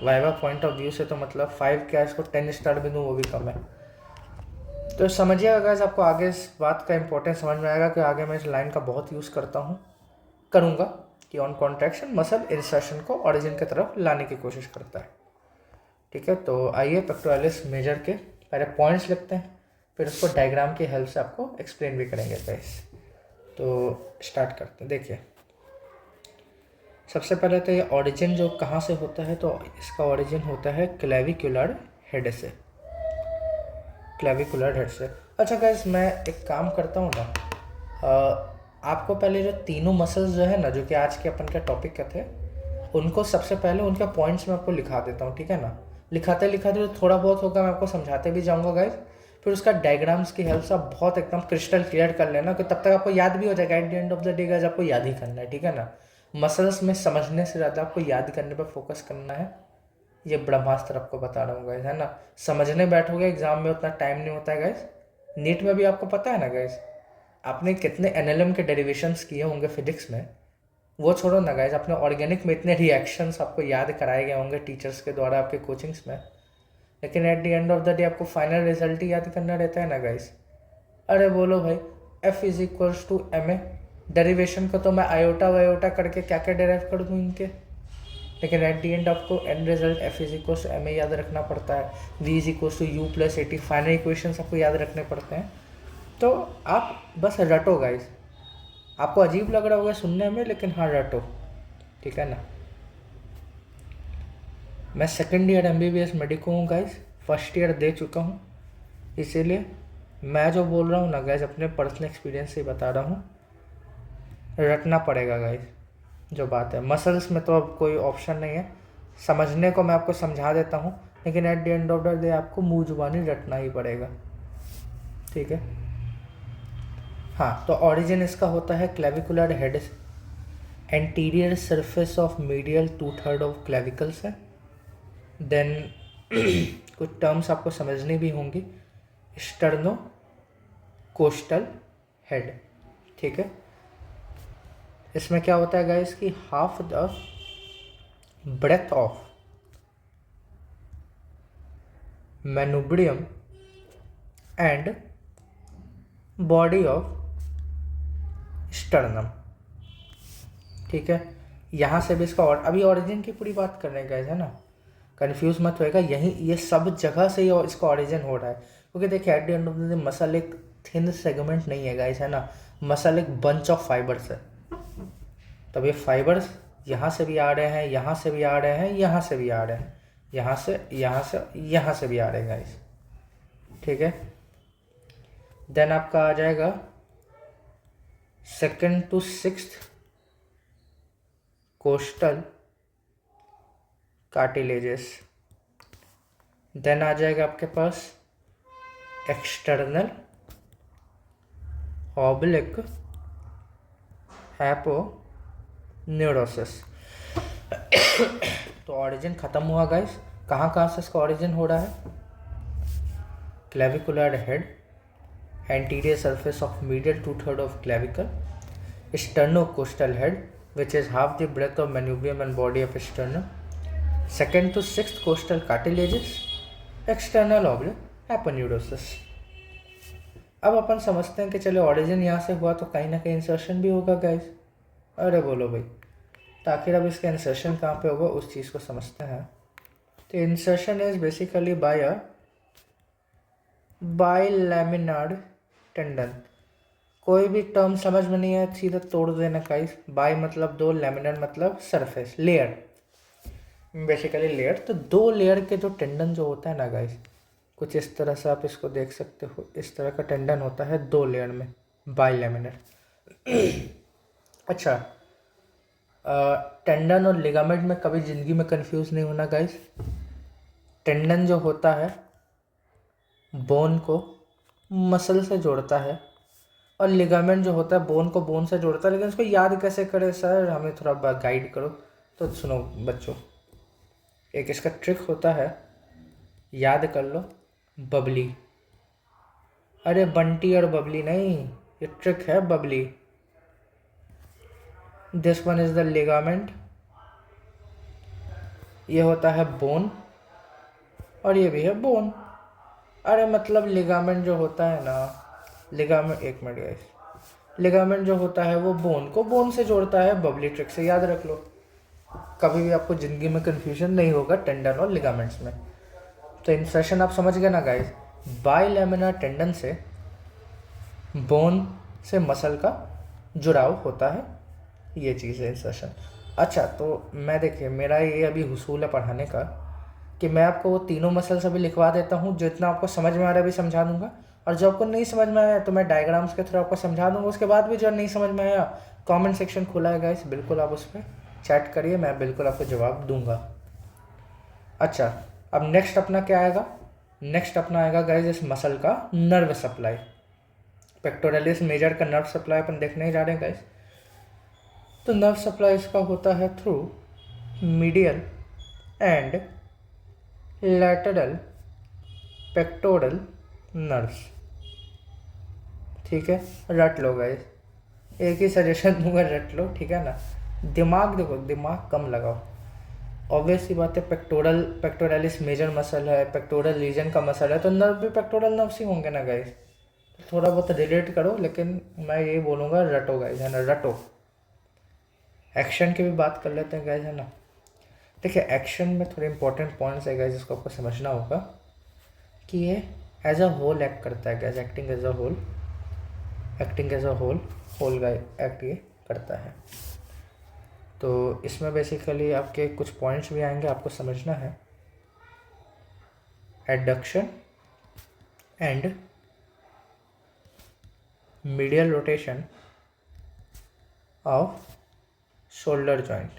वाइवा पॉइंट ऑफ व्यू से तो मतलब 5 क्या, इसको 10 स्टार भी दूँ वो भी कम है। तो समझिएगा गाइस, आपको आगे इस बात का इंपॉर्टेंस समझ में आएगा कि आगे मैं इस लाइन का बहुत यूज़ करूँगा कि ऑन कॉन्ट्रैक्शन मसल इंसर्शन को ऑरिजिन की तरफ लाने की कोशिश करता है। ठीक है, तो आइए पेक्टोरलिस मेजर के पहले पॉइंट्स लिखते हैं, फिर उसको डायग्राम की हेल्प से आपको एक्सप्लेन भी करेंगे गाइस। तो स्टार्ट करते हैं। देखिए सबसे पहले तो ये ऑरिजिन जो कहाँ से होता है, तो इसका ऑरिजिन होता है क्लेविकुलर हेड से, क्लेविकुलर हेड से। अच्छा गाइस, मैं एक काम करता हूँ ना, आपको पहले जो तीनों मसल्स जो है ना, जो कि आज के अपन के टॉपिक के थे, उनको सबसे पहले उनके पॉइंट्स में आपको लिखा देता हूँ, ठीक है ना। लिखाते लिखाते थोड़ा बहुत होगा, मैं आपको समझाते भी जाऊँगा गाइस, फिर उसका डायग्राम्स की हेल्प से आप बहुत एकदम क्रिस्टल क्लियर कर लेना, कि तब तक आपको याद भी हो जाएगा। At the end of the day guys आपको याद ही करना है, ठीक है ना। मसल्स में समझने से ज़्यादा आपको याद करने पर फोकस करना है, ये ब्रह्मास्त्र आपको बता रहा हूँ गाइस, है ना। समझने बैठोगे एग्जाम में उतना टाइम नहीं होता है गाइस। नीट में भी आपको पता है ना गाइस, आपने कितने एनएलएम के डेरिवेशंस किए होंगे फिजिक्स में, वो छोड़ो ना गाइस, अपने ऑर्गेनिक में इतने रिएक्शंस आपको याद कराए गए होंगे टीचर्स के द्वारा आपके कोचिंग्स में, लेकिन at the end of the day आपको फाइनल रिजल्ट ही याद करना रहता है ना गाइस। अरे बोलो भाई, F is equals to m a, derivation को तो मैं आयोटा वायोटा करके क्या क्या डेराइव कर दूँ इनके, लेकिन एट दी एंड आपको end result F is equals to m a याद रखना पड़ता है, V is equals to u plus 80, final equations आपको याद रखने पड़ते हैं। तो आप बस रटो गाइस, आपको अजीब लग रहा होगा सुनने में, लेकिन हाँ रटो, ठीक है ना। मैं सेकेंड ईयर MBBS मेडिको हूँ गाइस, फर्स्ट ईयर दे चुका हूँ, इसीलिए मैं जो बोल रहा हूँ ना गाइस अपने पर्सनल एक्सपीरियंस से बता रहा हूँ, रटना पड़ेगा गाइस जो बात है। मसल्स में तो अब कोई ऑप्शन नहीं है, समझने को मैं आपको समझा देता हूँ, लेकिन at the end of the day आपको मुँह जुबानी रटना ही पड़ेगा, ठीक है। हाँ, तो ऑरिजिन इसका होता है clavicular head, anterior surface of medial 2/3 of clavicles है। देन कुछ टर्म्स आपको समझनी भी होंगी, स्टर्नो कोस्टल हेड, ठीक है। इसमें क्या होता है गाइस कि half the breadth of manubrium and body of sternum, ठीक है। यहाँ से भी इसका अभी ऑरिजिन की पूरी बात कर रहे हैं गाइस, है ना, कंफ्यूज मत होएगा, यही ये सब जगह से ही इसका ऑरिजिन हो रहा है। क्योंकि देखिए at the end of the day muscle एक थिन सेगमेंट नहीं है गाइस, है ना, मसल एक बंच ऑफ फाइबर्स है। तब ये फाइबर्स यहाँ से भी आ रहे हैं, यहाँ से भी आ रहे हैं, यहाँ से भी आ रहे हैं, यहाँ से यहाँ से भी आ रहे हैं गाइस, ठीक है। देन आपका आ जाएगा 2nd to 6th costal cartilages. Then आ जाएगा आपके पास एक्सटर्नल ऑब्लिक हैपोन्यूरोसिस। तो ऑरिजिन खत्म हुआ गाइस। कहाँ कहाँ से इसका ऑरिजिन हो रहा है? Clavicular head, anterior surface of medial 2/3 of clavicle, sternocostal head which is half the breadth of manubrium and body of sternum, 2nd to 6th costal cartilages, external oblique aponeurosis। अब अपन समझते हैं कि चले ऑरिजिन यहाँ से हुआ तो कहीं ना कहीं इंसर्शन भी होगा गाइस। अरे बोलो भाई, तो आखिर अब इसका इंसर्शन कहाँ पे होगा उस चीज़ को समझते हैं। तो insertion is basically by a bilaminar tendon. कोई भी टर्म समझ में नहीं है सीधा तोड़ देना गाइस। बाई मतलब दो, लैमिनर मतलब सरफेस, लेयर, बेसिकली लेयर। तो दो लेयर के जो टेंडन जो होता है ना गाइस, कुछ इस तरह से आप इसको देख सकते हो। इस तरह का टेंडन होता है दो लेयर में, बाइलैमिनर। अच्छा, टेंडन और लिगामेंट में कभी ज़िंदगी में कंफ्यूज नहीं होना गाइस। टेंडन जो होता है बोन को मसल से जोड़ता है, और लिगामेंट जो होता है बोन को बोन से जोड़ता है। लेकिन इसको याद कैसे करें सर, हमें थोड़ा गाइड करो। तो सुनो बच्चों, एक इसका ट्रिक होता है, याद कर लो, बबली। अरे बंटी और बबली नहीं, ये ट्रिक है Babli. This one is the ligament, ये होता है बोन, और ये भी है बोन। अरे मतलब लिगामेंट जो होता है ना, लिगामेंट, एक मिनट गाइस, लिगामेंट जो होता है वो बोन को बोन से जोड़ता है। बबली ट्रिक से याद रख लो, कभी भी आपको ज़िंदगी में कन्फ्यूजन नहीं होगा टेंडन और लिगामेंट्स में। तो इंसर्शन आप समझ गए ना गाइस, बाइलैमिनर टेंडन से बोन से मसल का जुड़ाव होता है, ये चीज़ है इंसर्शन। अच्छा, तो मैं देखिए, मेरा ये अभी हुसूल है पढ़ाने का कि मैं आपको वो तीनों मसल्स अभी लिखवा देता हूँ। जितना आपको समझ में आ रहा है अभी समझा दूंगा, और जो आपको नहीं समझ में आया तो मैं डायग्राम्स के थ्रू आपको समझा दूंगा। उसके बाद भी जो नहीं समझ में आया, कमेंट सेक्शन खुला है गाइस, बिल्कुल आप उस पर चैट करिए, मैं बिल्कुल आपको जवाब दूंगा। अच्छा, अब नेक्स्ट अपना क्या आएगा? नेक्स्ट अपना आएगा गाइस इस मसल का नर्व सप्लाई। पेक्टोरलिस मेजर का नर्व सप्लाई अपन देखने ही जा रहे हैं गाइस। तो नर्व सप्लाई इसका होता है through medial and lateral pectoral nerves. ठीक है, रट लो गाइस, एक ही सजेशन दूंगा, रट लो, ठीक है ना। दिमाग देखो, दिमाग कम लगाओ। ऑब्वियस सी बात है, पेक्टोरलिस मेजर मसल है, पेक्टोरल रीजन का मसल है, तो नर्व भी पेक्टोरल नर्व्स ही होंगे ना गाइस। थोड़ा बहुत रिलेट करो, लेकिन मैं ये बोलूँगा रटो गाइस, है ना, रटो। एक्शन की भी बात कर लेते हैं गाइस, है ना। देखिए, एक्शन में थोड़े इंपॉर्टेंट पॉइंट्स है गाइस जिसको आपको समझना होगा कि ये एज अ होल एक्ट करता है guys, acting as a hole, acting as a hole guys act ये करता है। तो इसमें बेसिकली आपके कुछ पॉइंट्स भी आएंगे, आपको समझना है। Adduction and medial rotation of shoulder joint,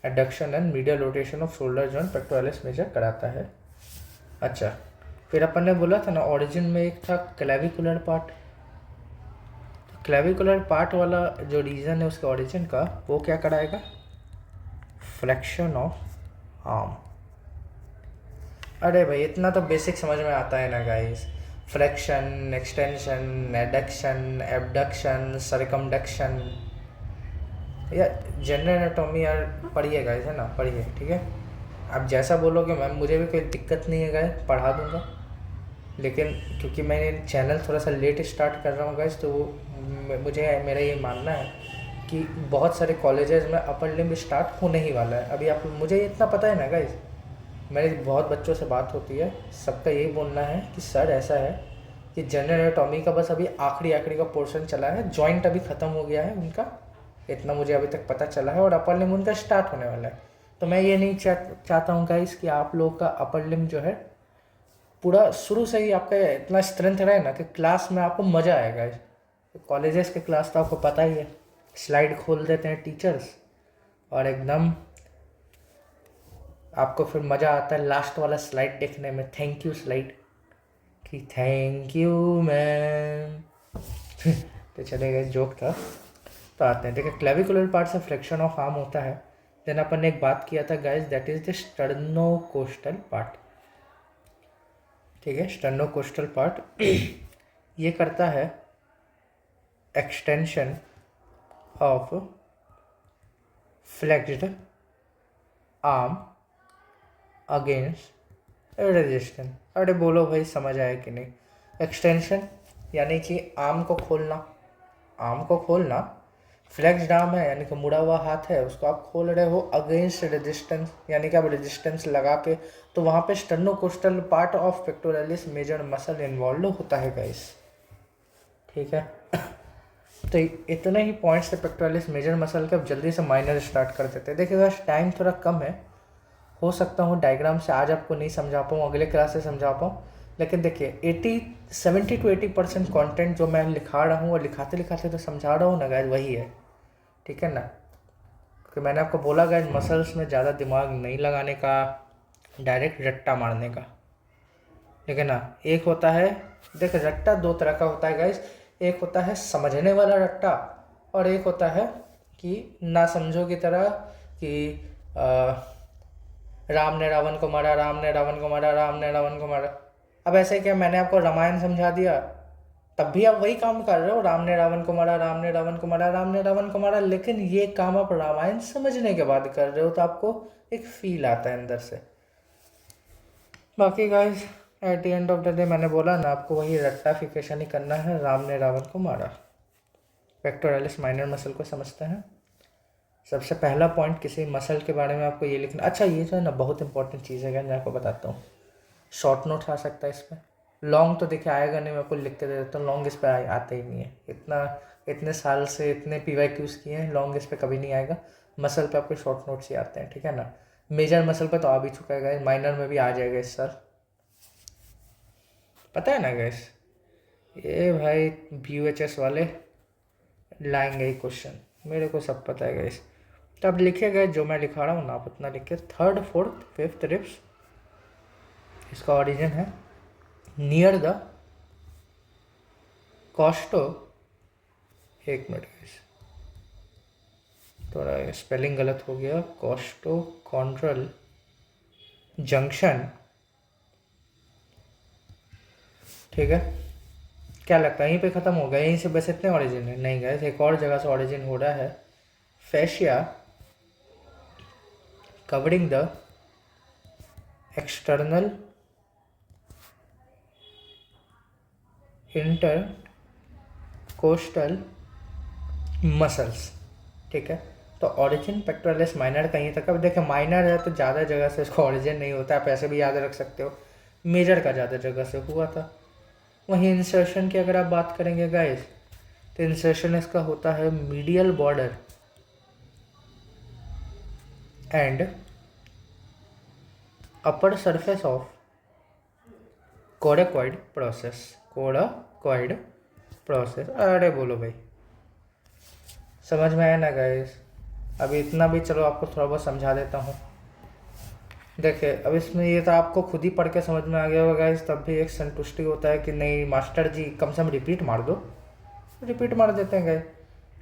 adduction and medial rotation of shoulder joint pectoralis major कराता है। अच्छा, फिर अपन ने बोला था ना ऑरिजिन में एक था क्लेविकुलर पार्ट। तो क्लेविकुलर पार्ट वाला जो रीजन है उसके ऑरिजिन का, वो क्या कराएगा? Flexion of arm. अरे भाई, इतना तो बेसिक समझ में आता है ना guys. Flexion, extension, adduction, abduction, circumduction, या जनरल एनाटॉमी यार पढ़िए गाइस, है ना, पढ़िए, ठीक है। आप जैसा बोलोगे मैम, मुझे भी कोई दिक्कत नहीं है गाइस, पढ़ा दूंगा। लेकिन क्योंकि मैंने चैनल थोड़ा सा लेट स्टार्ट कर रहा हूँ गाइस, तो मुझे मेरा ये मानना है कि बहुत सारे कॉलेजेस में अपर लिम्ब स्टार्ट होने ही वाला है। अभी आप, मुझे इतना पता है ना गाइस, मेरी बहुत बच्चों से बात होती है, सबका यही बोलना है कि सर ऐसा है कि जनरल एनाटॉमी का बस अभी आखिरी का पोर्शन चला है, जॉइंट अभी ख़त्म हो गया है उनका, इतना मुझे अभी तक पता चला है, और अपर लिम्ब उनका स्टार्ट होने वाला है। तो मैं ये नहीं चाहता हूँ गाइस कि आप लोगों का अपर लिम्ब जो है पूरा शुरू से ही आपका इतना स्ट्रेंथ रहे ना कि क्लास में आपको मज़ा आएगा। कॉलेजेस के क्लास तो आपको पता ही है, स्लाइड खोल देते हैं टीचर्स और एकदम आपको फिर मज़ा आता है लास्ट वाला स्लाइड देखने में, थैंक यू स्लाइड, कि थैंक यू मैम। तो चलेगा, जोक था। तो आते हैं, देखिए क्लेविकुलर पार्ट से फ्लेक्शन ऑफ आर्म होता है। देन अपन ने एक बात किया था guys, that is the sternocostal part. ठीक है, स्टर्नोकोस्टल पार्ट ये करता है extension of flexed arm against resistance. अरे बोलो भाई, समझ आया कि नहीं? एक्सटेंशन यानी कि आर्म को खोलना, फ्लेक्स्ड आर्म है यानी कि मुड़ा हुआ हाथ है, उसको आप खोल रहे हो अगेंस्ट रेजिस्टेंस, यानी कि आप रेजिस्टेंस लगा के, तो वहाँ पे sternocostal part of pectoralis major muscle involve होता है गाइस। ठीक है, तो इतने ही पॉइंट्स से पेक्टोरलिस मेजर मसल के अब जल्दी से माइनर स्टार्ट कर देते हैं। देखिए गाइस, टाइम थोड़ा कम है, हो सकता हूँ डायग्राम से आज आपको नहीं समझा पाऊँ, अगले क्लास से समझा पाऊँ, लेकिन देखिए 70 to 80% कॉन्टेंट जो मैं लिखा रहा हूँ और लिखाते लिखाते तो समझा रहा हूँ ना गाइस, वही है। ठीक है ना, क्योंकि मैंने आपको बोला गाइस मसल्स में ज़्यादा दिमाग नहीं लगाने का, डायरेक्ट रट्टा मारने का। ठीक है ना, एक होता है, देख रट्टा दो तरह का होता है गाइस, एक होता है समझने वाला रट्टा और एक होता है कि ना समझो की तरह कि राम ने रावण को मारा, राम ने रावण को मारा, राम ने रावण को मारा। अब ऐसे क्या मैंने आपको रामायण समझा दिया, तब भी आप वही काम कर रहे हो, राम ने रावण को मारा, राम ने रावण को मारा, राम ने रावण को मारा, लेकिन ये काम आप रामायण समझने के बाद कर रहे हो, तो आपको एक फील आता है अंदर से। बाकी guys at the end of the day मैंने बोला ना, आपको वही रेक्टिफिकेशन ही करना है, राम ने रावण को मारा। पेक्टोरलिस माइनर मसल को समझते हैं। सबसे पहला पॉइंट किसी मसल के बारे में आपको ये लिखना। अच्छा, ये जो है ना बहुत इंपॉर्टेंट चीज़ है, मैं आपको बताता हूँ। शॉर्ट नोट आ सकता है इस पर, लॉन्ग तो देखिए आएगा नहीं, मैं आपको लिख के दे देता हूँ, लॉन्ग इस पर आते ही नहीं है। इतने साल से इतने PYQs किए हैं, लॉन्ग इस पर कभी नहीं आएगा। मसल पे आपको शॉर्ट नोट्स ही आते हैं। ठीक है ना, मेजर मसल पे तो आ भी चुका है, माइनर में भी आ जाएगा इस साल, पता है ना गैस। ये भाई BUHS वाले लाएंगे ही क्वेश्चन, मेरे को सब पता है गैस। तो अब लिखे गए जो मैं लिखा रहा हूँ ना, आप उतना लिखे। 3rd, 4th, 5th रिब्स, इसका ओरिजिन है नियर द कॉस्टो, एक मिनट गैस, थोड़ा स्पेलिंग गलत हो गया, कॉस्टोकॉन्ड्रल जंक्शन। ठीक है, क्या लगता है यहीं पे ख़त्म हो गया, यहीं से बस इतने ओरिजिन है? नहीं गैस, एक और जगह से ओरिजिन हो रहा है। Fascia covering the external intercostal muscles. ठीक है, तो ओरिजिन पेक्टोरलिस माइनर कहीं तक। अब देखिए माइनर है तो ज़्यादा जगह से इसका ओरिजिन नहीं होता, आप ऐसे भी याद रख सकते हो। मेजर का ज़्यादा जगह से हुआ था। वहीं इंसर्शन की अगर आप बात करेंगे गाइस, तो इंसर्शन इसका होता है medial border and upper surface of coracoid process. अरे बोलो भाई, समझ में आया ना गाइस? अभी इतना भी चलो आपको थोड़ा बहुत समझा देता हूँ। देखिए अब इसमें ये तो आपको खुद ही पढ़ के समझ में आ गया होगा गाइस, तब भी एक संतुष्टि होता है कि नहीं मास्टर जी कम से कम रिपीट मार दो, रिपीट मार देते हैं गाइस।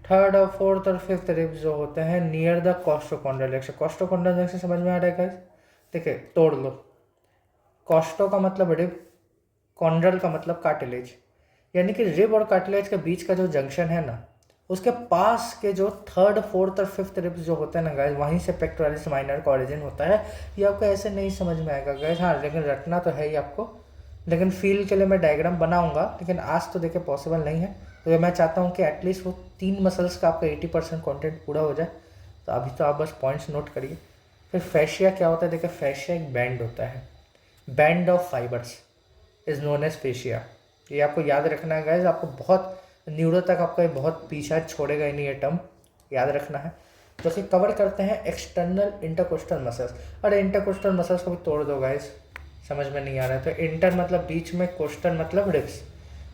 3rd और 4th और 5th रिब्स जो होते हैं नियर द कॉस्टोकॉन्ड्रल जंक्शन। कॉस्टोकॉन्ड्रल जंक्शन समझ में आ रहा है गाइस? देखिए तोड़ लो, कॉस्टो का मतलब रिब, कॉन्ड्रल का मतलब कार्टिलेज, यानी कि रिब और कार्टिलेज के बीच का जो जंक्शन है ना, उसके पास के जो 3rd, 4th और 5th रिब्स जो होते हैं ना गाइस, वहीं से पेक्टोरलिस माइनर का ओरिजिन होता है। ये आपको ऐसे नहीं समझ में आएगा गाइस, हाँ लेकिन रटना तो है ही आपको। लेकिन फील के लिए मैं डायग्राम बनाऊंगा, लेकिन आज तो देखिए पॉसिबल नहीं है। तो मैं चाहता हूँ कि एटलीस्ट वो 3 मसल्स का आपका 80% कॉन्टेंट पूरा हो जाए। तो अभी तो आप बस पॉइंट्स नोट करिए। फिर फैशिया क्या होता है? देखिए फैशिया एक बैंड होता है, band of fibres is known as fascia. ये आपको याद रखना है गाइस, आपको बहुत न्यूरो तक आपका बहुत पीछा छोड़ेगा ही नहीं, ये टर्म याद रखना है। जो कि कवर करते हैं एक्सटर्नल इंटरकोस्टल मसल्स। अरे इंटरकोस्टल मसल्स को भी तोड़ दो गाइस, समझ में नहीं आ रहा है। तो इंटर मतलब बीच में, कोस्टल मतलब रिब्स,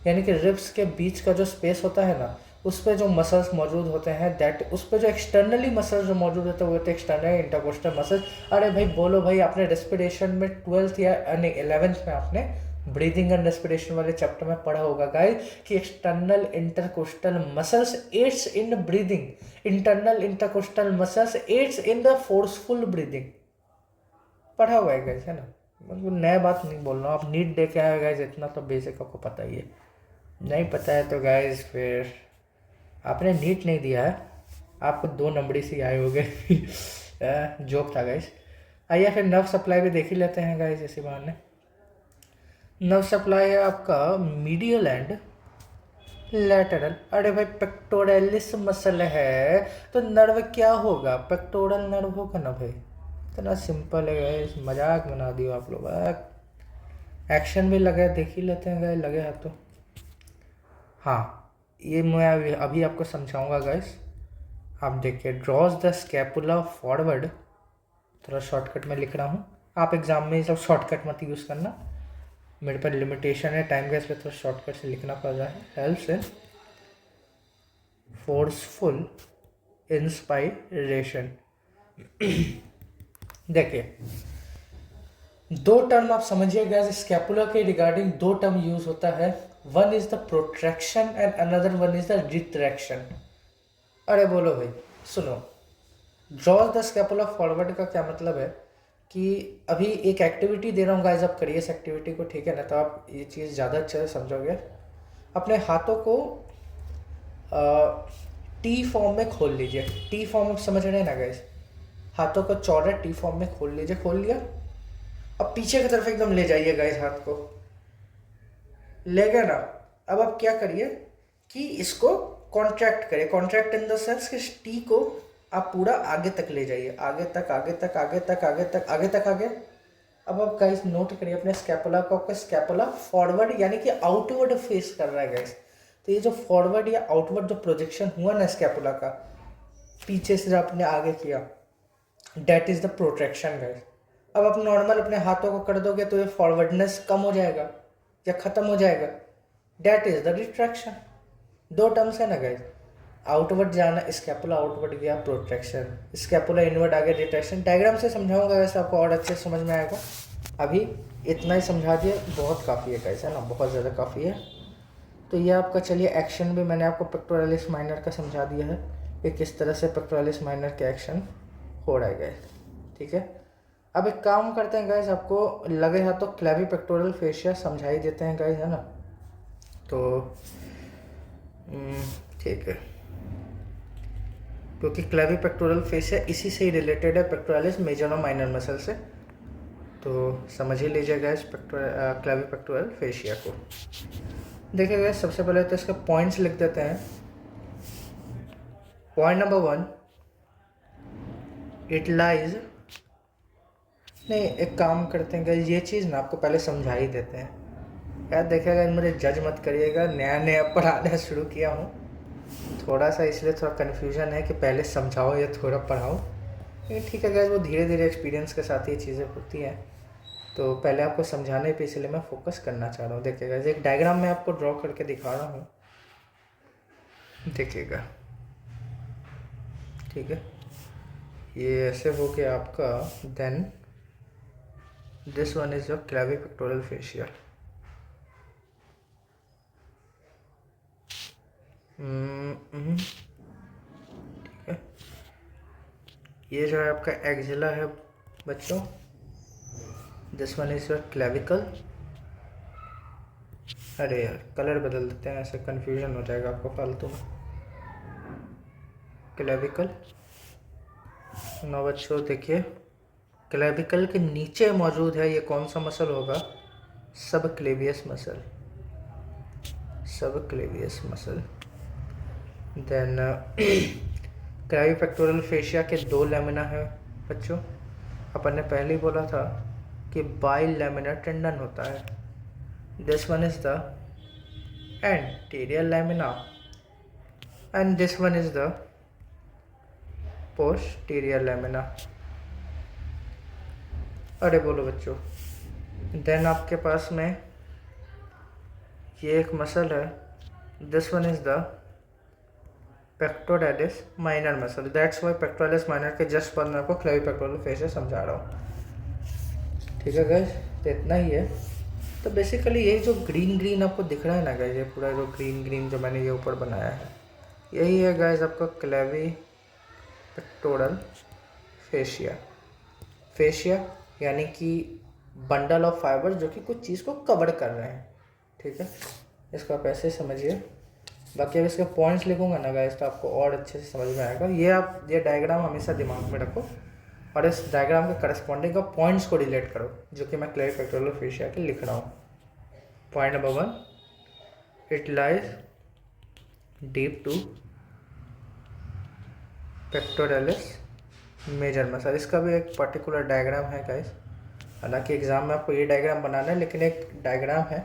यानी कि रिब्स के बीच का जो स्पेस होता है ना, उस पे जो मसल्स मौजूद होते हैं दैट उस पे जो एक्सटर्नली मसल्स जो मौजूद होते हैं वो होते हैं एक्सटर्नल इंटरकोस्टल मसल्स। अरे भाई बोलो भाई, आपने रेस्पिरेशन में 12th या नहीं 11th में आपने ब्रीदिंग एंड रेस्पिरेशन वाले चैप्टर में पढ़ा होगा गाइस कि external intercostal muscles aids in breathing, internal intercostal muscles aids in the forceful breathing. पढ़ा हुआ है गाइस, है ना, मतलब नया बात नहीं बोल रहा हूँ। आप नीट देखे आए गाइस, इतना तो बेसिक आपको पता ही है। नहीं पता है तो गाइस फिर आपने नीट नहीं दिया है, आपको 2 नंबरी से आए हो गए। जोक था गाइस। आइए फिर नर्व सप्लाई भी देख ही लेते हैं गाइस इसी बहाने। नर्व सप्लाई है आपका मीडियल एंड लैटरल। अरे भाई पेक्टोरलिस मसल है तो नर्व क्या होगा, पेक्टोरल नर्व होगा ना भाई। इतना सिंपल है गाइस, मजाक बना दियो आप लोग। एक्शन भी लगे, देख ही लेते हैं गाइस, लगे हाथ तो। हाँ ये मैं अभी आपको समझाऊंगा गाइस। आप देखिए, ड्रॉज द स्कैपुला फॉरवर्ड, थोड़ा शॉर्टकट में लिख रहा हूँ, आप एग्जाम में सब शॉर्टकट मत यूज़ करना, मेरे पर लिमिटेशन है टाइम का, इसलिए थोड़ा शॉर्टकट से लिखना पड़ रहा है। Helps in forceful inspiration. देखिए 2 टर्म आप समझिएगा स्कैपुला के रिगार्डिंग, 2 टर्म यूज होता है। One is the protraction and another one is the retraction. अरे बोलो भाई सुनो, ड्रॉज द स्कैपुला फॉरवर्ड का क्या मतलब है कि अभी एक एक्टिविटी दे रहा हूँ गाइस, आप करिए इस एक्टिविटी को, ठीक है ना, तो आप ये चीज़ ज़्यादा अच्छे से समझोगे। अपने हाथों को टी फॉर्म में खोल लीजिए। टी फॉर्म आप समझ रहे हैं ना गाइस, हाथों को चौड़ा टी फॉर्म में खोल लीजिए। खोल लिया, अब पीछे की तरफ एकदम ले जाइए गाइस, हाथ को ले गए ना। अब आप क्या करिए कि इसको कॉन्ट्रैक्ट करिए, कॉन्ट्रैक्ट इन द सेंस कि टी को आप पूरा आगे तक ले जाइए, आगे तक आगे तक आगे तक आगे तक आगे तक आगे। अब आप गाइस नोट करिए अपने स्कैपुला को, आपका स्कैपुला फॉरवर्ड यानी कि आउटवर्ड फेस कर रहा है गाइस। तो ये जो फॉरवर्ड या आउटवर्ड जो प्रोजेक्शन हुआ ना स्कैपुला का, पीछे से जो आपने आगे किया, that is the protraction guys. अब आप नॉर्मल अपने हाथों को कर दोगे तो ये फॉरवर्डनेस कम हो जाएगा या खत्म हो जाएगा, that is the retraction. 2 terms है ना गाइस, आउटवर्ड जाना, स्कैपुला आउटवर्ड गया प्रोट्रैक्शन, स्कैपुला इनवर्ड आ गया रिट्रैक्शन। डायग्राम से समझाऊंगा वैसे आपको और अच्छे समझ में आएगा। अभी इतना ही समझा दिया, बहुत काफ़ी है गाइस, है ना, बहुत ज़्यादा काफ़ी है। तो ये आपका चलिए एक्शन भी मैंने आपको पेक्टोरलिस माइनर का समझा दिया है कि किस तरह से पेक्टोरलिस माइनर के एक्शन हो रहा है गाइस, ठीक है। अब एक काम करते हैं गाइस, आपको लगे हाथ तो क्लेवी पेक्टोरल फेशिया समझा ही देते हैं गाइस, है ना। तो ठीक है, क्योंकि क्लेवी पेक्टोरल फेशिया इसी से ही रिलेटेड है, पेक्टोरलिस मेजर और माइनर मसल से। तो समझ ही लीजिए गाइस क्लेवी पेक्टोरल फेशिया को। देखिए गाइस सबसे पहले तो इसके पॉइंट्स लिख देते हैं। पॉइंट नंबर 1, इट लाइज, नहीं एक काम करते हैं गाइस, ये चीज़ ना आपको पहले समझा ही देते हैं यार। देखिएगा मुझे जज मत करिएगा, नया नया पढ़ाना शुरू किया हूँ थोड़ा सा, इसलिए थोड़ा कन्फ्यूजन है कि पहले समझाओ या थोड़ा पढ़ाओ। लेकिन ठीक है गाइस, वो धीरे धीरे एक्सपीरियंस के साथ ये चीज़ें होती हैं। तो पहले आपको समझाने पे इसलिए मैं फोकस करना चाह रहा हूँ। देखिएगा एक डायग्राम में आपको ड्रॉ करके दिखा रहा हूँ, देखिएगा, ठीक है। ये ऐसे हो गया आपका, then this one is your clavipectoral fascia. ठीक है, ये जो है आपका एक्जिला है बच्चों, this one is your clavicle. अरे यार कलर बदल देते हैं, ऐसे कंफ्यूजन हो जाएगा आपको फालतू में। क्लेविकल ना बच्चों, देखिए क्लेविकल के नीचे मौजूद है ये कौन सा मसल होगा, subclavius muscle, subclavius muscle. Then clavipectoral fascia के 2 लेमिना है बच्चों। अपन ने पहले ही बोला था कि बाई लेमिना टेंडन होता है। This one is the anterior lamina and this one is the posterior lamina. अरे बोलो बच्चों, देन आपके पास में ये एक मसल है, this one is the pectoralis minor muscle, that's why pectoralis minor के जस्ट बाद मैं आपको क्लेविपेक्टोरल फेशिया समझा रहा हूँ। ठीक है गाइस, तो इतना ही है। तो बेसिकली यही जो ग्रीन ग्रीन आपको दिख रहा है ना गाइस, ये पूरा जो ग्रीन ग्रीन जो मैंने ये ऊपर बनाया है, यही है गाइस आपका क्लेविपेक्टोरल फेशिया। फेशिया यानी कि बंडल ऑफ फाइबर जो कि कुछ चीज़ को कवर कर रहे हैं। ठीक है, इसको आप ऐसे समझिए। बाकी अब इसके पॉइंट्स लिखूंगा ना गाइस तो आपको और अच्छे से समझ में आएगा। ये डायग्राम हमेशा दिमाग में रखो और इस डायग्राम के करस्पॉन्डिंग का पॉइंट्स को रिलेट करो, जो कि मैं क्लेविपेक्टोरल फेशिया के लिख रहा हूँ। Point number 1, it lies deep to pectoralis major muscle. इसका भी एक पर्टिकुलर डायग्राम है गाइस, हालांकि एग्ज़ाम में आपको ये डायग्राम बनाना है, लेकिन एक डायग्राम है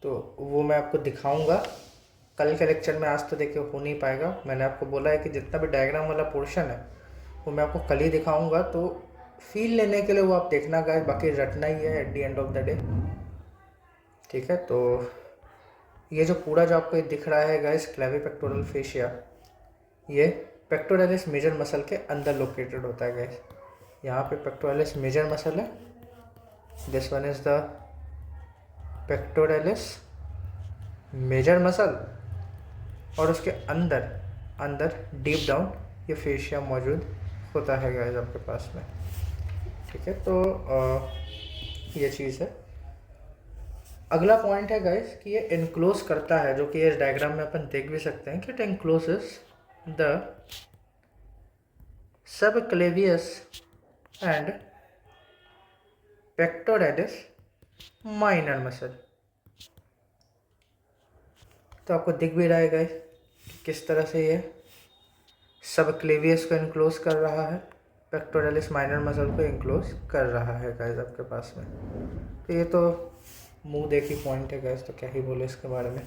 तो वो मैं आपको दिखाऊंगा कल के लेक्चर में। आज तो देखिए हो नहीं पाएगा, मैंने आपको बोला है कि जितना भी डायग्राम वाला पोर्शन है वो मैं आपको कल ही दिखाऊंगा, तो फील लेने के लिए वो आप देखना गाइस, बाकी रटना ही है at the end of the day. ठीक है, तो ये जो पूरा जो आपको दिख रहा है गाइस क्लेविपेक्टोरल फेशिया, ये पेक्टोरलिस मेजर मसल के अंदर लोकेटेड होता है गाइस। यहाँ पे पेक्टोरलिस मेजर मसल है, this one is the pectoralis major muscle, और उसके अंदर अंदर डीप डाउन ये फेशिया मौजूद होता है गाइस आपके पास में। ठीक है, तो ये चीज़ है। अगला पॉइंट है गाइस कि ये इनक्लोज करता है, जो कि इस डायग्राम में अपन देख भी सकते हैं कि it encloses the subclavius and pectoralis minor muscle. तो आपको दिख भी रहा है गाइस किस तरह से ये सबक्लेवियस को इनक्लोज कर रहा है, पेक्टोरलिस माइनर मसल को इनक्लोज कर रहा है गाइस आपके पास में। तो ये तो मुंह देखी पॉइंट है गाइस, तो क्या ही बोले इसके बारे में।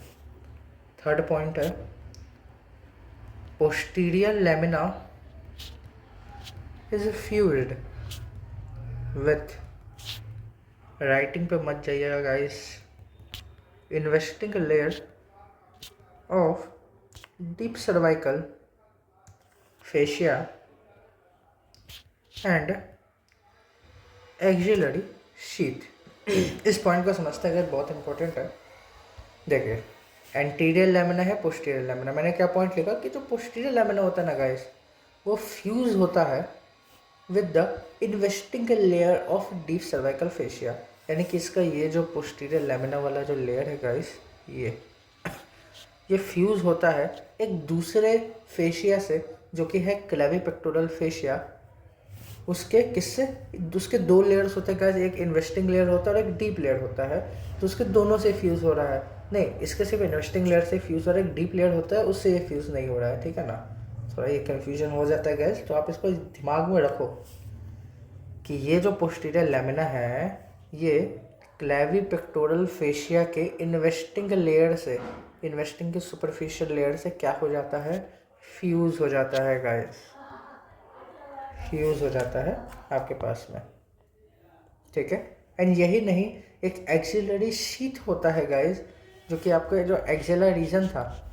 थर्ड पॉइंट है posterior lamina is fused with, writing पे मत जाइएगा guys, investing layer of deep cervical fascia and axillary sheath. इस पॉइंट को समझते हैं, बहुत इंपॉर्टेंट है। देखिए, एंटीरियर लेमिना है, पोस्टीरियर लेमिना। मैंने क्या पॉइंट लिखा कि जो पोस्टीरियर लेमिना होता है ना गाइस, वो फ्यूज होता है with the investing layer of deep cervical fascia. यानी कि इसका ये जो पोस्टीरियर लेमिना वाला जो लेयर है गाइस, ये फ्यूज होता है एक दूसरे फेशिया से, जो कि है क्लेविपेक्टोरल फेशिया। उसके किससे, उसके दो लेयर्स होते हैं गाइस, एक इन्वेस्टिंग लेयर होता है और एक डीप लेयर होता है। तो उसके दोनों से फ्यूज़ हो रहा है, नहीं इसके सिर्फ इन्वेस्टिंग लेयर से फ्यूज़ हो रहा है, एक डीप लेयर होता है उससे ये फ्यूज़ नहीं हो रहा है। ठीक है ना, थोड़ा ये कन्फ्यूजन हो जाता है गाइस, तो आप इसको दिमाग में रखो कि ये जो पोस्टीरियर लेमिना है ये क्लेविपेक्टोरल फेशिया के इन्वेस्टिंग लेयर से, इन्वेस्टिंग के सुपरफिशियल लेयर से क्या हो जाता है, फ्यूज़ हो जाता है गाइस, फ्यूज़ हो जाता है आपके पास में। ठीक है, एंड यही नहीं, एक एक्सिलरी शीथ होता है गाइस, जो कि आपका जो एक्सिलर रीजन था,